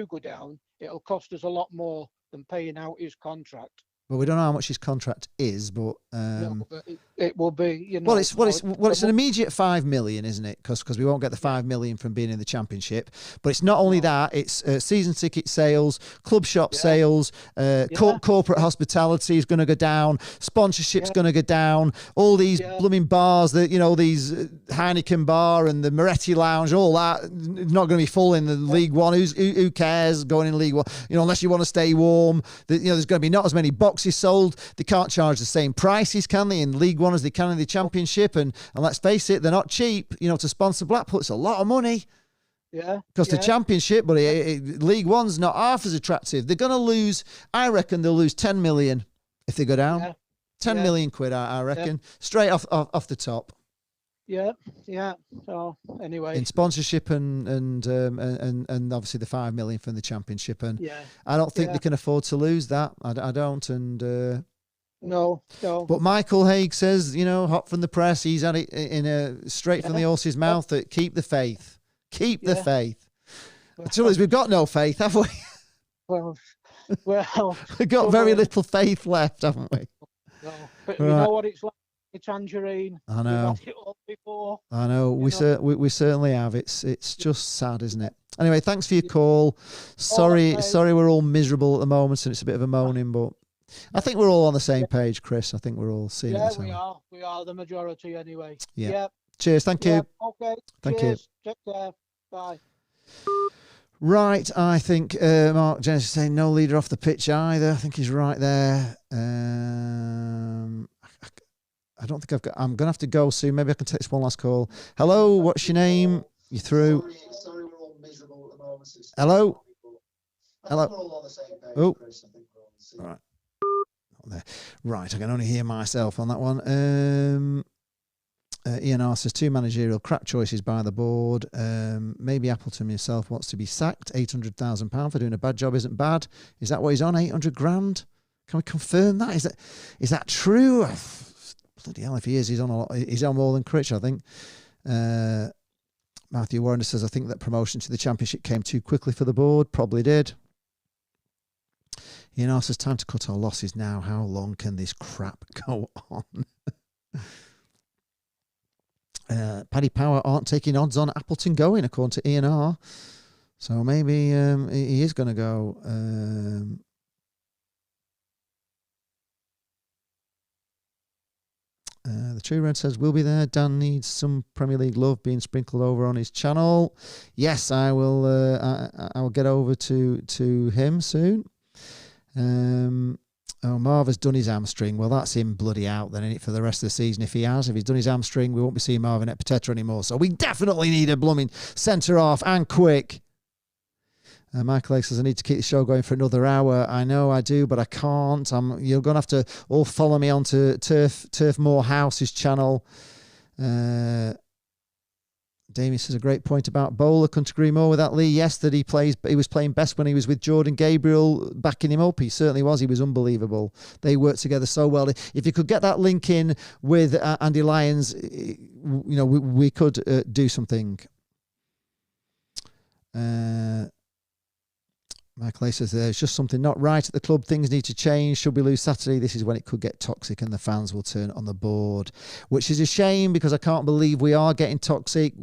go down, it'll cost us a lot more than paying out his contract. Well, we don't know how much his contract is, but it will be. Well, it's an immediate $5 million, isn't it? Because we won't get the $5 million from being in the Championship. But it's not only that; it's season ticket sales, club shop sales, corporate hospitality is going to go down, sponsorship's going to go down. All these blooming bars, these Heineken bar and the Moretti Lounge, all that not going to be full in the League One. Who cares going in League One? Unless you want to stay warm. There's going to be not as many boxes sold. They can't charge the same prices, can they, in League One as they can in the Championship? And let's face it, they're not cheap. To sponsor Blackpool, it's a lot of money. Yeah. Because the Championship, but League One's not half as attractive. They're going to lose. I reckon they'll lose 10 million if they go down. Yeah. 10 million quid, I reckon, straight off the top. Yeah. So anyway, in sponsorship and obviously the 5 million from the Championship, and I don't think they can afford to lose that. I don't, and no. But Michael Haig says, hot from the press, he's had it straight from the horse's mouth, that keep the faith, the faith. The trouble is, we've got no faith, have we? Well, we've got very little faith left, haven't we? No, but you know what it's like. Tangerine. I know. We've had it all before. I know. We certainly have. It's just sad, isn't it? Anyway, thanks for your call. Sorry we're all miserable at the moment, and it's a bit of a moaning, but I think we're all on the same page, Chris. I think we're all seeing it. Yeah, we are the majority anyway. Yeah. Cheers. Thank you. Okay. Thank you. Take care. Bye. Right, I think Mark Jennis is saying no leader off the pitch either. I think he's right there. I don't think I'm going to have to go soon. Maybe I can take this one last call. Hello, what's your name? You through? Sorry, we're all miserable at the moment. Hello? Hello? We're all on the same page, oh. Chris. I think we're all on the same page. Right, I can only hear myself on that one. Ian R says 2 managerial crap choices by the board. Maybe Appleton himself wants to be sacked. £800,000 for doing a bad job isn't bad. Is that what he's on? 800 grand? Can we confirm that? Is that true? Bloody hell, if he is, he's on a lot. He's on more than Critch, I think. Matthew Warren says, I think that promotion to the Championship came too quickly for the board. Probably did. Ian says, time to cut our losses now. How long can this crap go on? Paddy Power aren't taking odds on Appleton going, according to Ian R. So maybe he is going to go. The True Red says, we'll be there. Dan needs some Premier League love being sprinkled over on his channel. Yes, I will. I will get over to him soon. Oh, Marv has done his hamstring. Well, that's him bloody out then, isn't it, for the rest of the season? If he's done his hamstring, we won't be seeing Marvin at Pateta anymore. So we definitely need a blooming centre half and quick. Michael A says, I need to keep the show going for another hour. I know I do, but I can't. You're going to have to all follow me onto Turf Moor House's channel. Damien says a great point about Bowler. Couldn't agree more with that, Lee. Yes, that he was playing best when he was with Jordan Gabriel backing him up. He certainly was. He was unbelievable. They worked together so well. If you could get that link in with Andy Lyons, we could do something. Michael A says there's just something not right at the club. Things need to change. Should we lose Saturday, this is when it could get toxic and the fans will turn on the board, which is a shame because I can't believe we are getting toxic.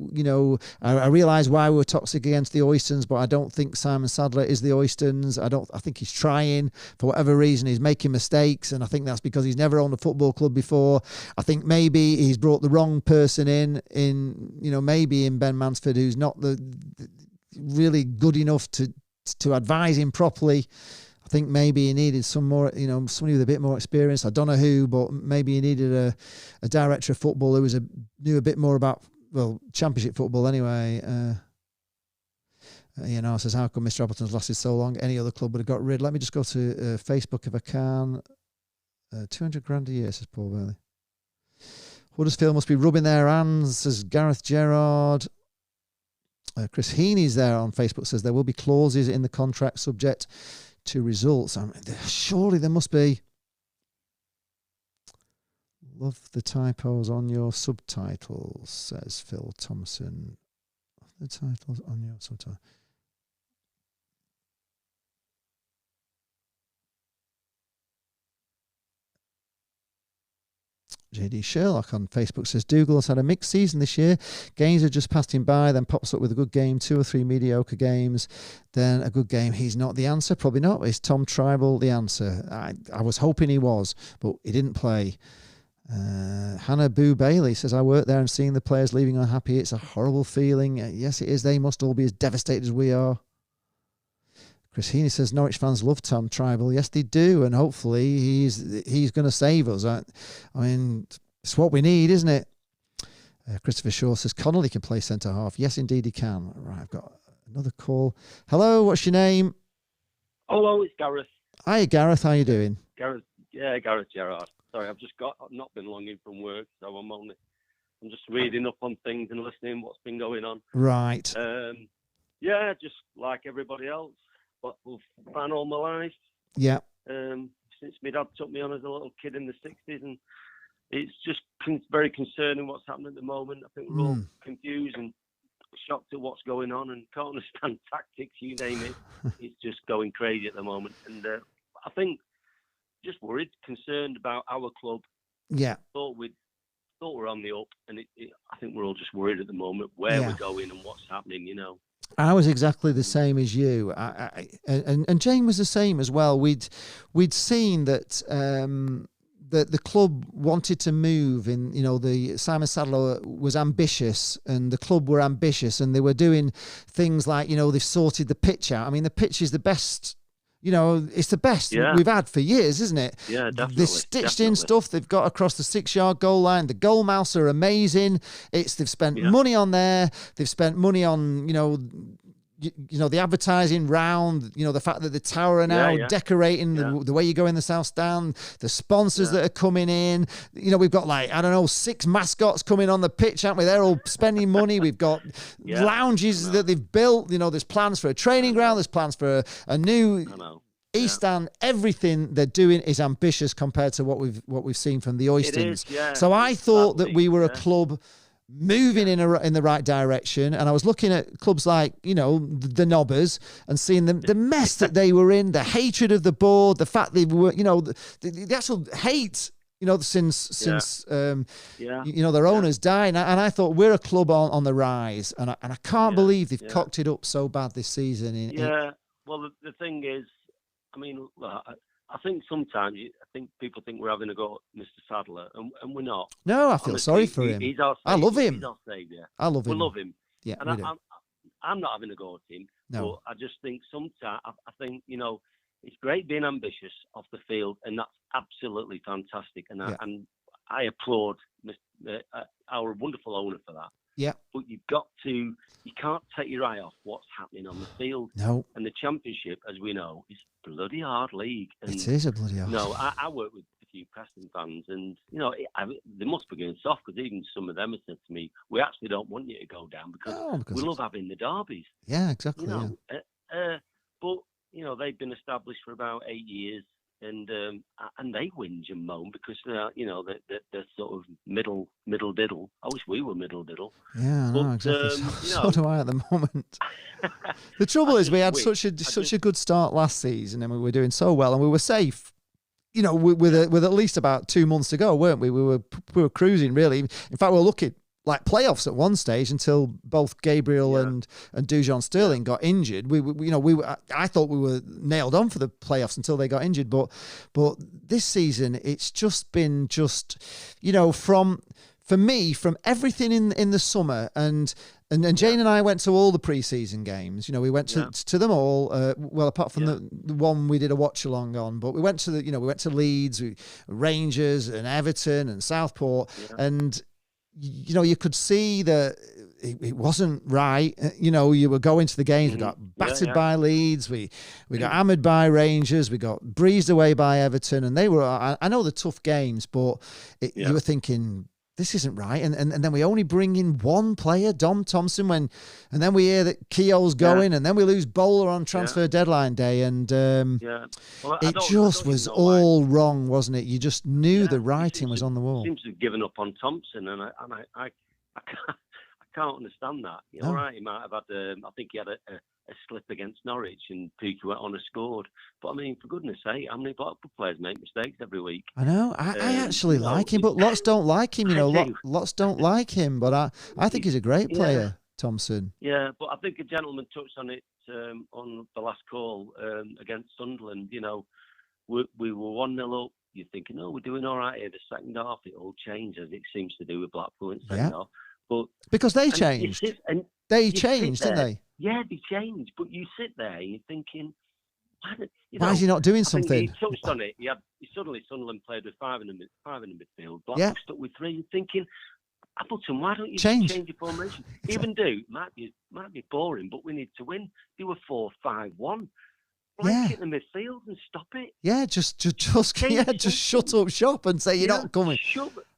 I realise why we were toxic against the Oystons, but I don't think Simon Sadler is the Oystons. I think he's trying for whatever reason. He's making mistakes, and I think that's because he's never owned a football club before. I think maybe he's brought the wrong person maybe in Ben Mansfield, who's not the really good enough to advise him properly. I think maybe he needed some more, somebody with a bit more experience. I don't know who, but maybe he needed a director of football who knew a bit more about, Championship football anyway. Says, how come Mr. Appleton's lasted so long? Any other club would have got rid. Let me just go to Facebook if I can. 200 grand a year, says Paul Bailey. Huddersfield must be rubbing their hands, says Gareth Gerrard. Chris Heaney's there on Facebook, says there will be clauses in the contract subject to results. Surely there must be. Love the typos on your subtitles, says Phil Thompson. Love the titles on your subtitles. JD Sherlock on Facebook says Dougal has had a mixed season this year. Games have just passed him by, then pops up with a good game, 2 or 3 mediocre games, then a good game. He's not the answer, probably not. Is Tom Tribal the answer? I was hoping he was, but he didn't play. Hannah Boo Bailey says, I work there and seeing the players leaving unhappy, it's a horrible feeling. Yes, it is. They must all be as devastated as we are. Chris Heaney says Norwich fans love Tom Tribal. Yes, they do, and hopefully he's going to save us. I mean, it's what we need, isn't it? Christopher Shaw says Connolly can play centre half. Yes, indeed he can. Right, I've got another call. Hello, what's your name? Hello, it's Gareth. Hi, Gareth. How you doing? Gareth Gerrard. Sorry, I've not been long in from work, so I'm just reading up on things and listening what's been going on. Right. Just like everybody else. Blackpool fan all my life. Yeah. Since my dad took me on as a little kid in the 60s, and it's just very concerning what's happening at the moment. I think we're all confused and shocked at what's going on and can't understand tactics, you name it. It's just going crazy at the moment. And I think just worried, concerned about our club. Yeah. Thought we're on the up, and I think we're all just worried at the moment where we're going and what's happening, I was exactly the same as you, and Jane was the same as well. We'd seen that the club wanted to move, and the Simon Sadler was ambitious, and the club were ambitious, and they were doing things like they've sorted the pitch out. I mean, the pitch is the best. It's the best we've had for years, isn't it? Yeah, definitely. They've stitched in stuff they've got across the 6-yard goal line. The goal mouths are amazing. They've spent money on there. They've spent money on, the advertising round, the fact that the tower are now decorating the way you go in the South Stand, the sponsors that are coming in. We've got 6 mascots coming on the pitch, haven't we? They're all spending money. We've got lounges that they've built. There's plans for a training ground. There's plans for a new East Stand. Everything they're doing is ambitious compared to what we've seen from the Oystons. So I thought that we were a club moving in the right direction, and I was looking at clubs like the Nobbers and seeing the mess that they were in, the hatred of the board, the fact they were the actual hate since their owners died, and I thought we're a club on the rise, and I can't believe they've cocked it up so bad this season. Well, the thing is, I mean, I think sometimes people think we're having a go at Mr. Sadler, and we're not. No, I feel sorry for him. He's our I love him. He's our saviour. I love him. We love him. Yeah, and I'm not having a go at him. No. But I just think sometimes I think it's great being ambitious off the field, and that's absolutely fantastic. And I applaud our wonderful owner for that. Yeah. But you can't take your eye off what's happening on the field. No. And the Championship, as we know, is a bloody hard league. And it is a bloody hard. No, I work with a few Preston fans, and they must be going soft, because even some of them have said to me, "We actually don't want you to go down because we love having the derbies." Yeah, exactly. But they've been established for about 8 years. And they whinge and moan because they're sort of middle diddle. I wish we were middle diddle. Yeah, no, exactly. So do I at the moment. The trouble is, we had such a good start last season, and we were doing so well, and we were safe. With at least about 2 months to go, weren't we? We were cruising really. In fact, we were looking like playoffs at one stage until both Gabriel and Dujon Sterling got injured. I thought we were nailed on for the playoffs until they got injured. But this season, it's just been from everything in the summer, and Jane and I went to all the preseason games. We went to them all. Well, apart from the one we did a watch along on, but we went to we went to Leeds, Rangers, and Everton, and Southport, and you could see that it wasn't right. You were going to the games. We got battered by Leeds. We got hammered by Rangers. We got breezed away by Everton, and they were. I know the tough games, but you were thinking, this isn't right. And then we only bring in one player, Dom Thompson, and then we hear that Keogh's going, and then we lose Bowler on transfer deadline day, and it just was all wrong, wasn't it? You just knew the writing was on the wall. Seems to have given up on Thompson, and I can't understand that. Right, he might have had. I think he had a slip against Norwich, and Pookie went on and scored. But I mean, for goodness sake, how many Blackpool players make mistakes every week? I know. I actually like him, but lots don't like him. Lots don't like him. But I think he's a great player, Thompson. Yeah, but I think a gentleman touched on it on the last call against Sunderland. We were 1-0 up. You're thinking, we're doing all right here. The second half, it all changed, as it seems to do with Blackpool in the second half. But because they changed. They changed, didn't they? Yeah, they changed. But you sit there and you're thinking, why is he not doing something? He touched on it. Suddenly Sunderland played with five in the midfield. Blackpool stuck with 3. You're thinking, Appleton, why don't you change your formation? Even do might be boring, but we need to win. Do a 4-5-1. Break it in the midfield and stop it. Yeah, just shut up shop and say you're not coming.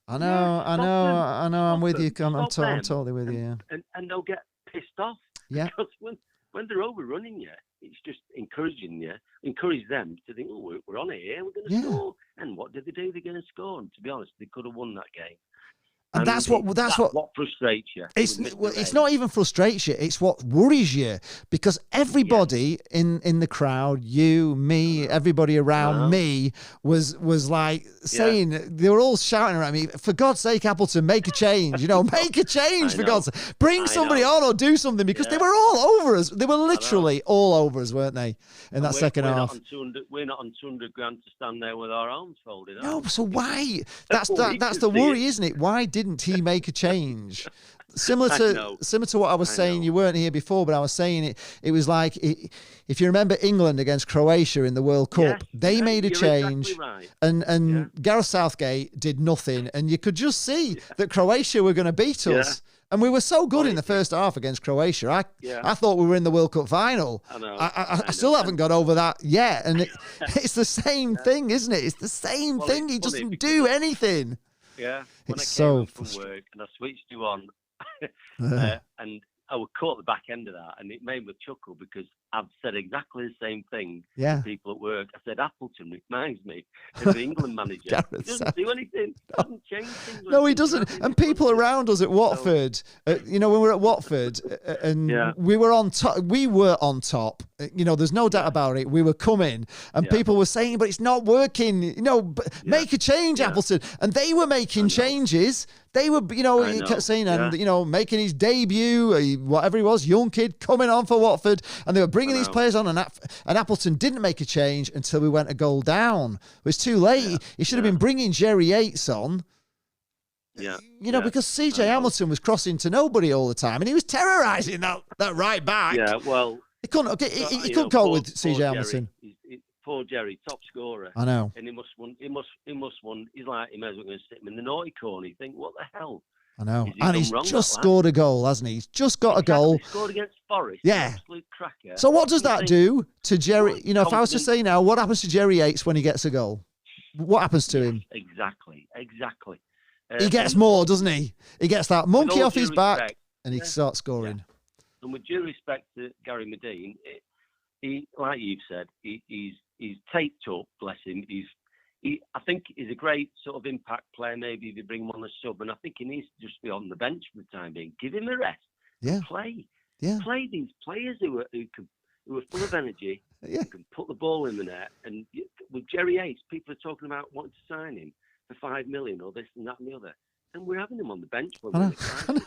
I know. I'm with you. I'm totally with you. Yeah. And they'll get pissed off. Yeah. Because when they're overrunning you, it's just encouraging you. Encourage them to think, we're on it here. We're going to score. And what did they do? They're going to score. And to be honest, they could have won that game. And that's what frustrates you. It's not even frustrates you. It's what worries you, because everybody in the crowd, you, me, everybody around me was like saying, they were all shouting around me, for God's sake, Appleton, make a change. Make a change for God's sake. Bring somebody on or do something, because they were all over us. They were literally all over us, weren't they? In that second half. We're not on 200 grand to stand there with our arms folded. No, so why? That's the worry, isn't it? Why didn't he make a change? Similar to what I was saying, you weren't here before, but I was saying it was like, if you remember England against Croatia in the World Cup, they made a change, exactly right. and Gareth Southgate did nothing, and you could just see that Croatia were going to beat us. And we were so good in the first half against Croatia. I thought we were in the World Cup final. I still haven't got over that yet. And it's the same thing, isn't it? It's the same thing. He doesn't do anything. Yeah. When it's I came so from work and I switched you on, and I would caught the back end of that, and it made me chuckle because I've said exactly the same thing to people at work. I said, Appleton reminds me of the England manager. He doesn't do anything. Doesn't change things. No, he doesn't. And people around us at Watford, when we were at Watford, and we were on top. We were on top. There's no doubt about it. We were coming, and people were saying, "But it's not working." Make a change, Appleton. And they were making changes. They were, he kept saying, and making his debut, whatever he was, young kid coming on for Watford, and they were bringing these players on, and Appleton didn't make a change until we went a goal down. It was too late. Yeah. He should have been bringing Jerry Yates on. Yeah. Because CJ Hamilton was crossing to nobody all the time, and he was terrorising that right back. Yeah, well, he couldn't cope with CJ Hamilton. poor Jerry, top scorer. I know. And he must won. He's like, he may as well go and sit him in the naughty corner. You think, what the hell? I know. And he's just scored a goal, hasn't he? He's just got a goal. He scored against Forest. Yeah. Absolute cracker. So what does that do to Jerry? You know, if I was to say now, what happens to Jerry Yates when he gets a goal? What happens to him? Exactly. He gets more, doesn't he? He gets that monkey off his back, respect, and he starts scoring. Yeah. And with due respect to Gary Medine, he, like you've said, he's taped up. Bless him. I think he's a great sort of impact player. Maybe if you bring him on the sub, and I think he needs to just be on the bench for the time being. Give him a rest. Yeah. Play. Yeah. Play these players who are full of energy. Yeah. Who can put the ball in the net. And with Jerry Yates, people are talking about wanting to sign him for $5 million or this and that and the other. And we're having him on the bench. I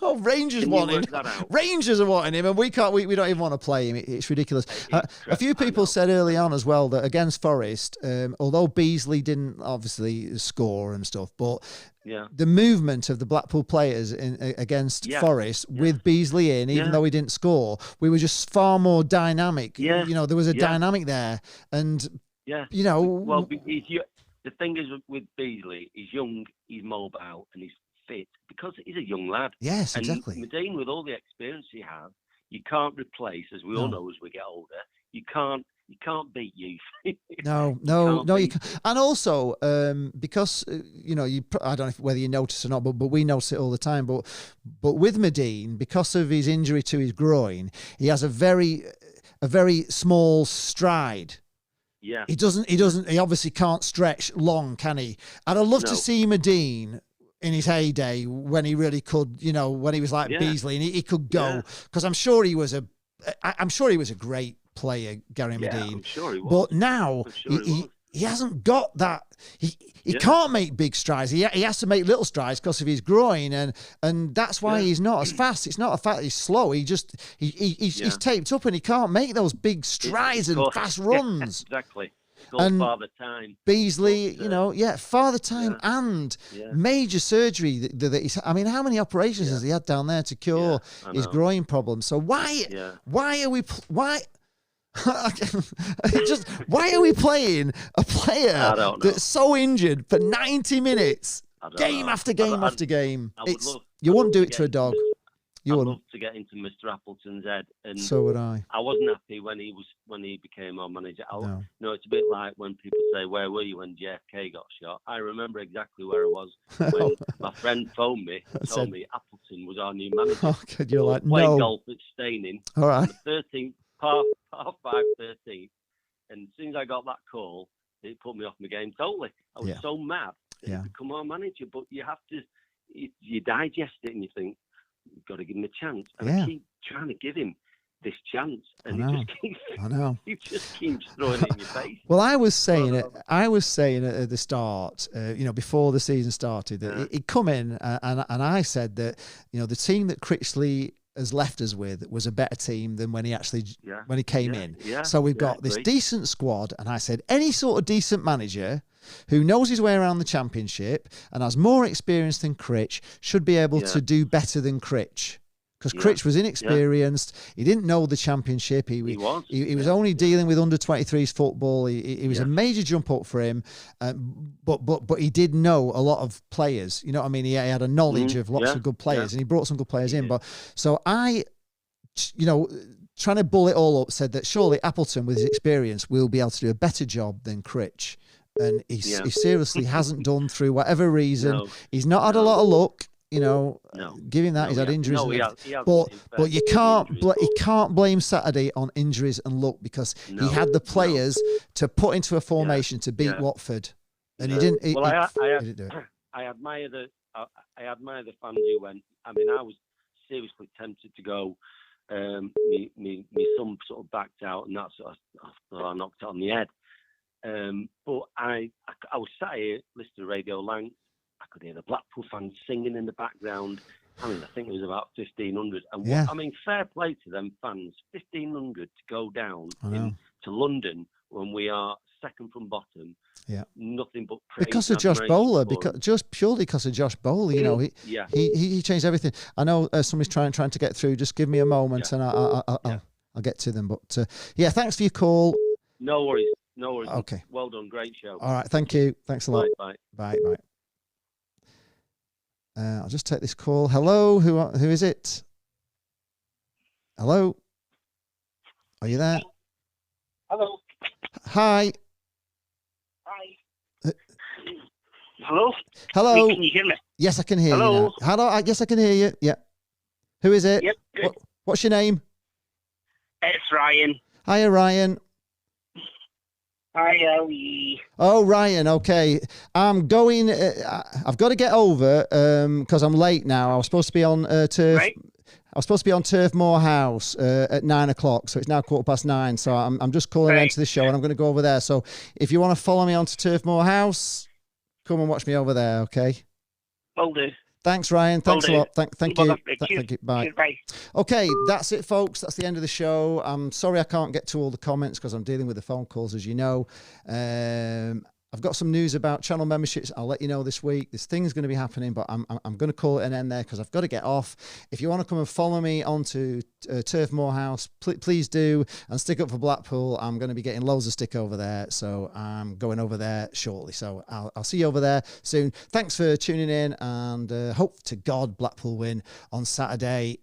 know. Rangers want him. Rangers are wanting him, and we can't. We don't even want to play him. It's ridiculous. A few people said early on as well that against Forest, although Beasley didn't obviously score and stuff, but the movement of the Blackpool players against Forest with Beasley in, even though he didn't score, we were just far more dynamic. Yeah. You know, there was a dynamic there, and you know. Well, the thing is with Beasley, he's young, he's mobile, and he's fit because he's a young lad. Yes, exactly. And Medine, with all the experience he has, you can't replace, as we all know as we get older, you can't beat youth. No, you can't. And also, because you know, I don't know whether you notice or not, but we notice it all the time. But with Medine, because of his injury to his groin, he has a very small stride. Yeah. He obviously can't stretch long, can he? And I'd love to see Medine in his heyday when he really could, you know, when he was like Beasley and he could go, because I'm sure he was a great player, Gary Medine. I'm sure he was. But now he hasn't got that. He can't make big strides. He has to make little strides because of his groin, and that's why he's not as fast. It's not a fact he's slow. He's taped up and he can't make those big strides and fast runs. Exactly. And Father Time. Beasley, you know, Father Time and major surgery that he's. I mean, how many operations has he had down there to cure his groin problem? So why are we playing a player that's so injured for 90 minutes, game after game after game? You wouldn't do it to a dog. I'd love to get into Mr. Appleton's head, and so would I. I wasn't happy when he became our manager. You know, it's a bit like when people say, "Where were you when JFK got shot?" I remember exactly where I was when my friend phoned me, told me Appleton was our new manager. Oh, God, you're like, playing golf at Staining. All right. On the 13th, par 5 13th, and as soon as I got that call, it put me off my game totally. I was so mad that he'd become our manager, but you have to, you digest it and you think, you've got to give him a chance. And I keep trying to give him this chance, and he just keeps throwing it in your face. Well, I was saying at the start, you know, before the season started, that he'd come in, and I said that, you know, the team that Critchley has left us with was a better team than when he actually when he came in. So we've got this decent squad, and I said any sort of decent manager who knows his way around the Championship and has more experience than Critch should be able to do better than Critch. Because Critch was inexperienced, he didn't know the Championship. He was only dealing with under 23s football. He was a major jump up for him, but he did know a lot of players. You know what I mean? He had a knowledge of lots of good players, and he brought some good players in. But so I, you know, trying to bull it all up, said that surely Appleton, with his experience, will be able to do a better job than Critch. And he seriously hasn't done, through whatever reason. He's not had a lot of luck. You know, give him that. He's had injuries, but you can't blame Saturday on injuries and luck, because he had the players to put into a formation to beat Watford, and he didn't. I didn't do it. I admire the fans who went. I mean, I was seriously tempted to go. Me son sort of backed out, and that's I knocked it on the head. But I was sat here listening to Radio Lang. I could hear the Blackpool fans singing in the background. I mean, I think it was about 1,500. And I mean, fair play to them fans. 1,500 to go down to London when we are second from bottom. Yeah, nothing but praise. Because of Josh Bowler, just purely because of Josh Bowler. You know, he changed everything. I know somebody's trying to get through. Just give me a moment, and I'll get to them. But thanks for your call. No worries. No worries. Okay. Well done. Great show. All right. Thank you. Thanks a lot. Bye. Bye. I'll just take this call. Hello. Who is it? Hello. Are you there? Hello. Hi. Hi. Hello. Hello. Can you hear me? Yes, I can hear you now. Hello. Yes, I can hear you. Yeah. Who is it? Yep. Good. What's your name? It's Ryan. Hiya, Ryan. Hi, Ali. Oh, Ryan. Okay. I'm going. I've got to get over because I'm late now. I was supposed to be on Turf. Right. I was supposed to be on Turf Moor House at 9 o'clock, so it's now 9:15. So I'm just calling Right. into the show, and I'm going to go over there. So if you want to follow me onto Turf Moor House, come and watch me over there. Okay. Will do. Thanks, Ryan. Thanks a lot. Thank you. Thank you. Bye. Cheers, bye. Okay, that's it, folks. That's the end of the show. I'm sorry I can't get to all the comments because I'm dealing with the phone calls, as you know. I've got some news about channel memberships. I'll let you know this week. This thing's going to be happening, but I'm going to call it an end there because I've got to get off. If you want to come and follow me onto Turf Moor House, please do, and stick up for Blackpool. I'm going to be getting loads of stick over there, so I'm going over there shortly. So I'll see you over there soon. Thanks for tuning in, and hope to God Blackpool win on Saturday.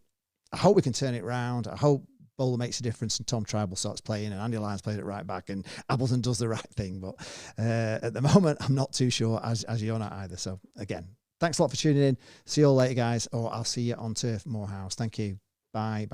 I hope we can turn it round. I hope Bowler makes a difference and Tom Tribal starts playing and Andy Lyons plays it right back and Appleton does the right thing. But at the moment, I'm not too sure, as you're not either. So again, thanks a lot for tuning in. See you all later, guys, or I'll see you on Turf Moor House. Thank you. Bye.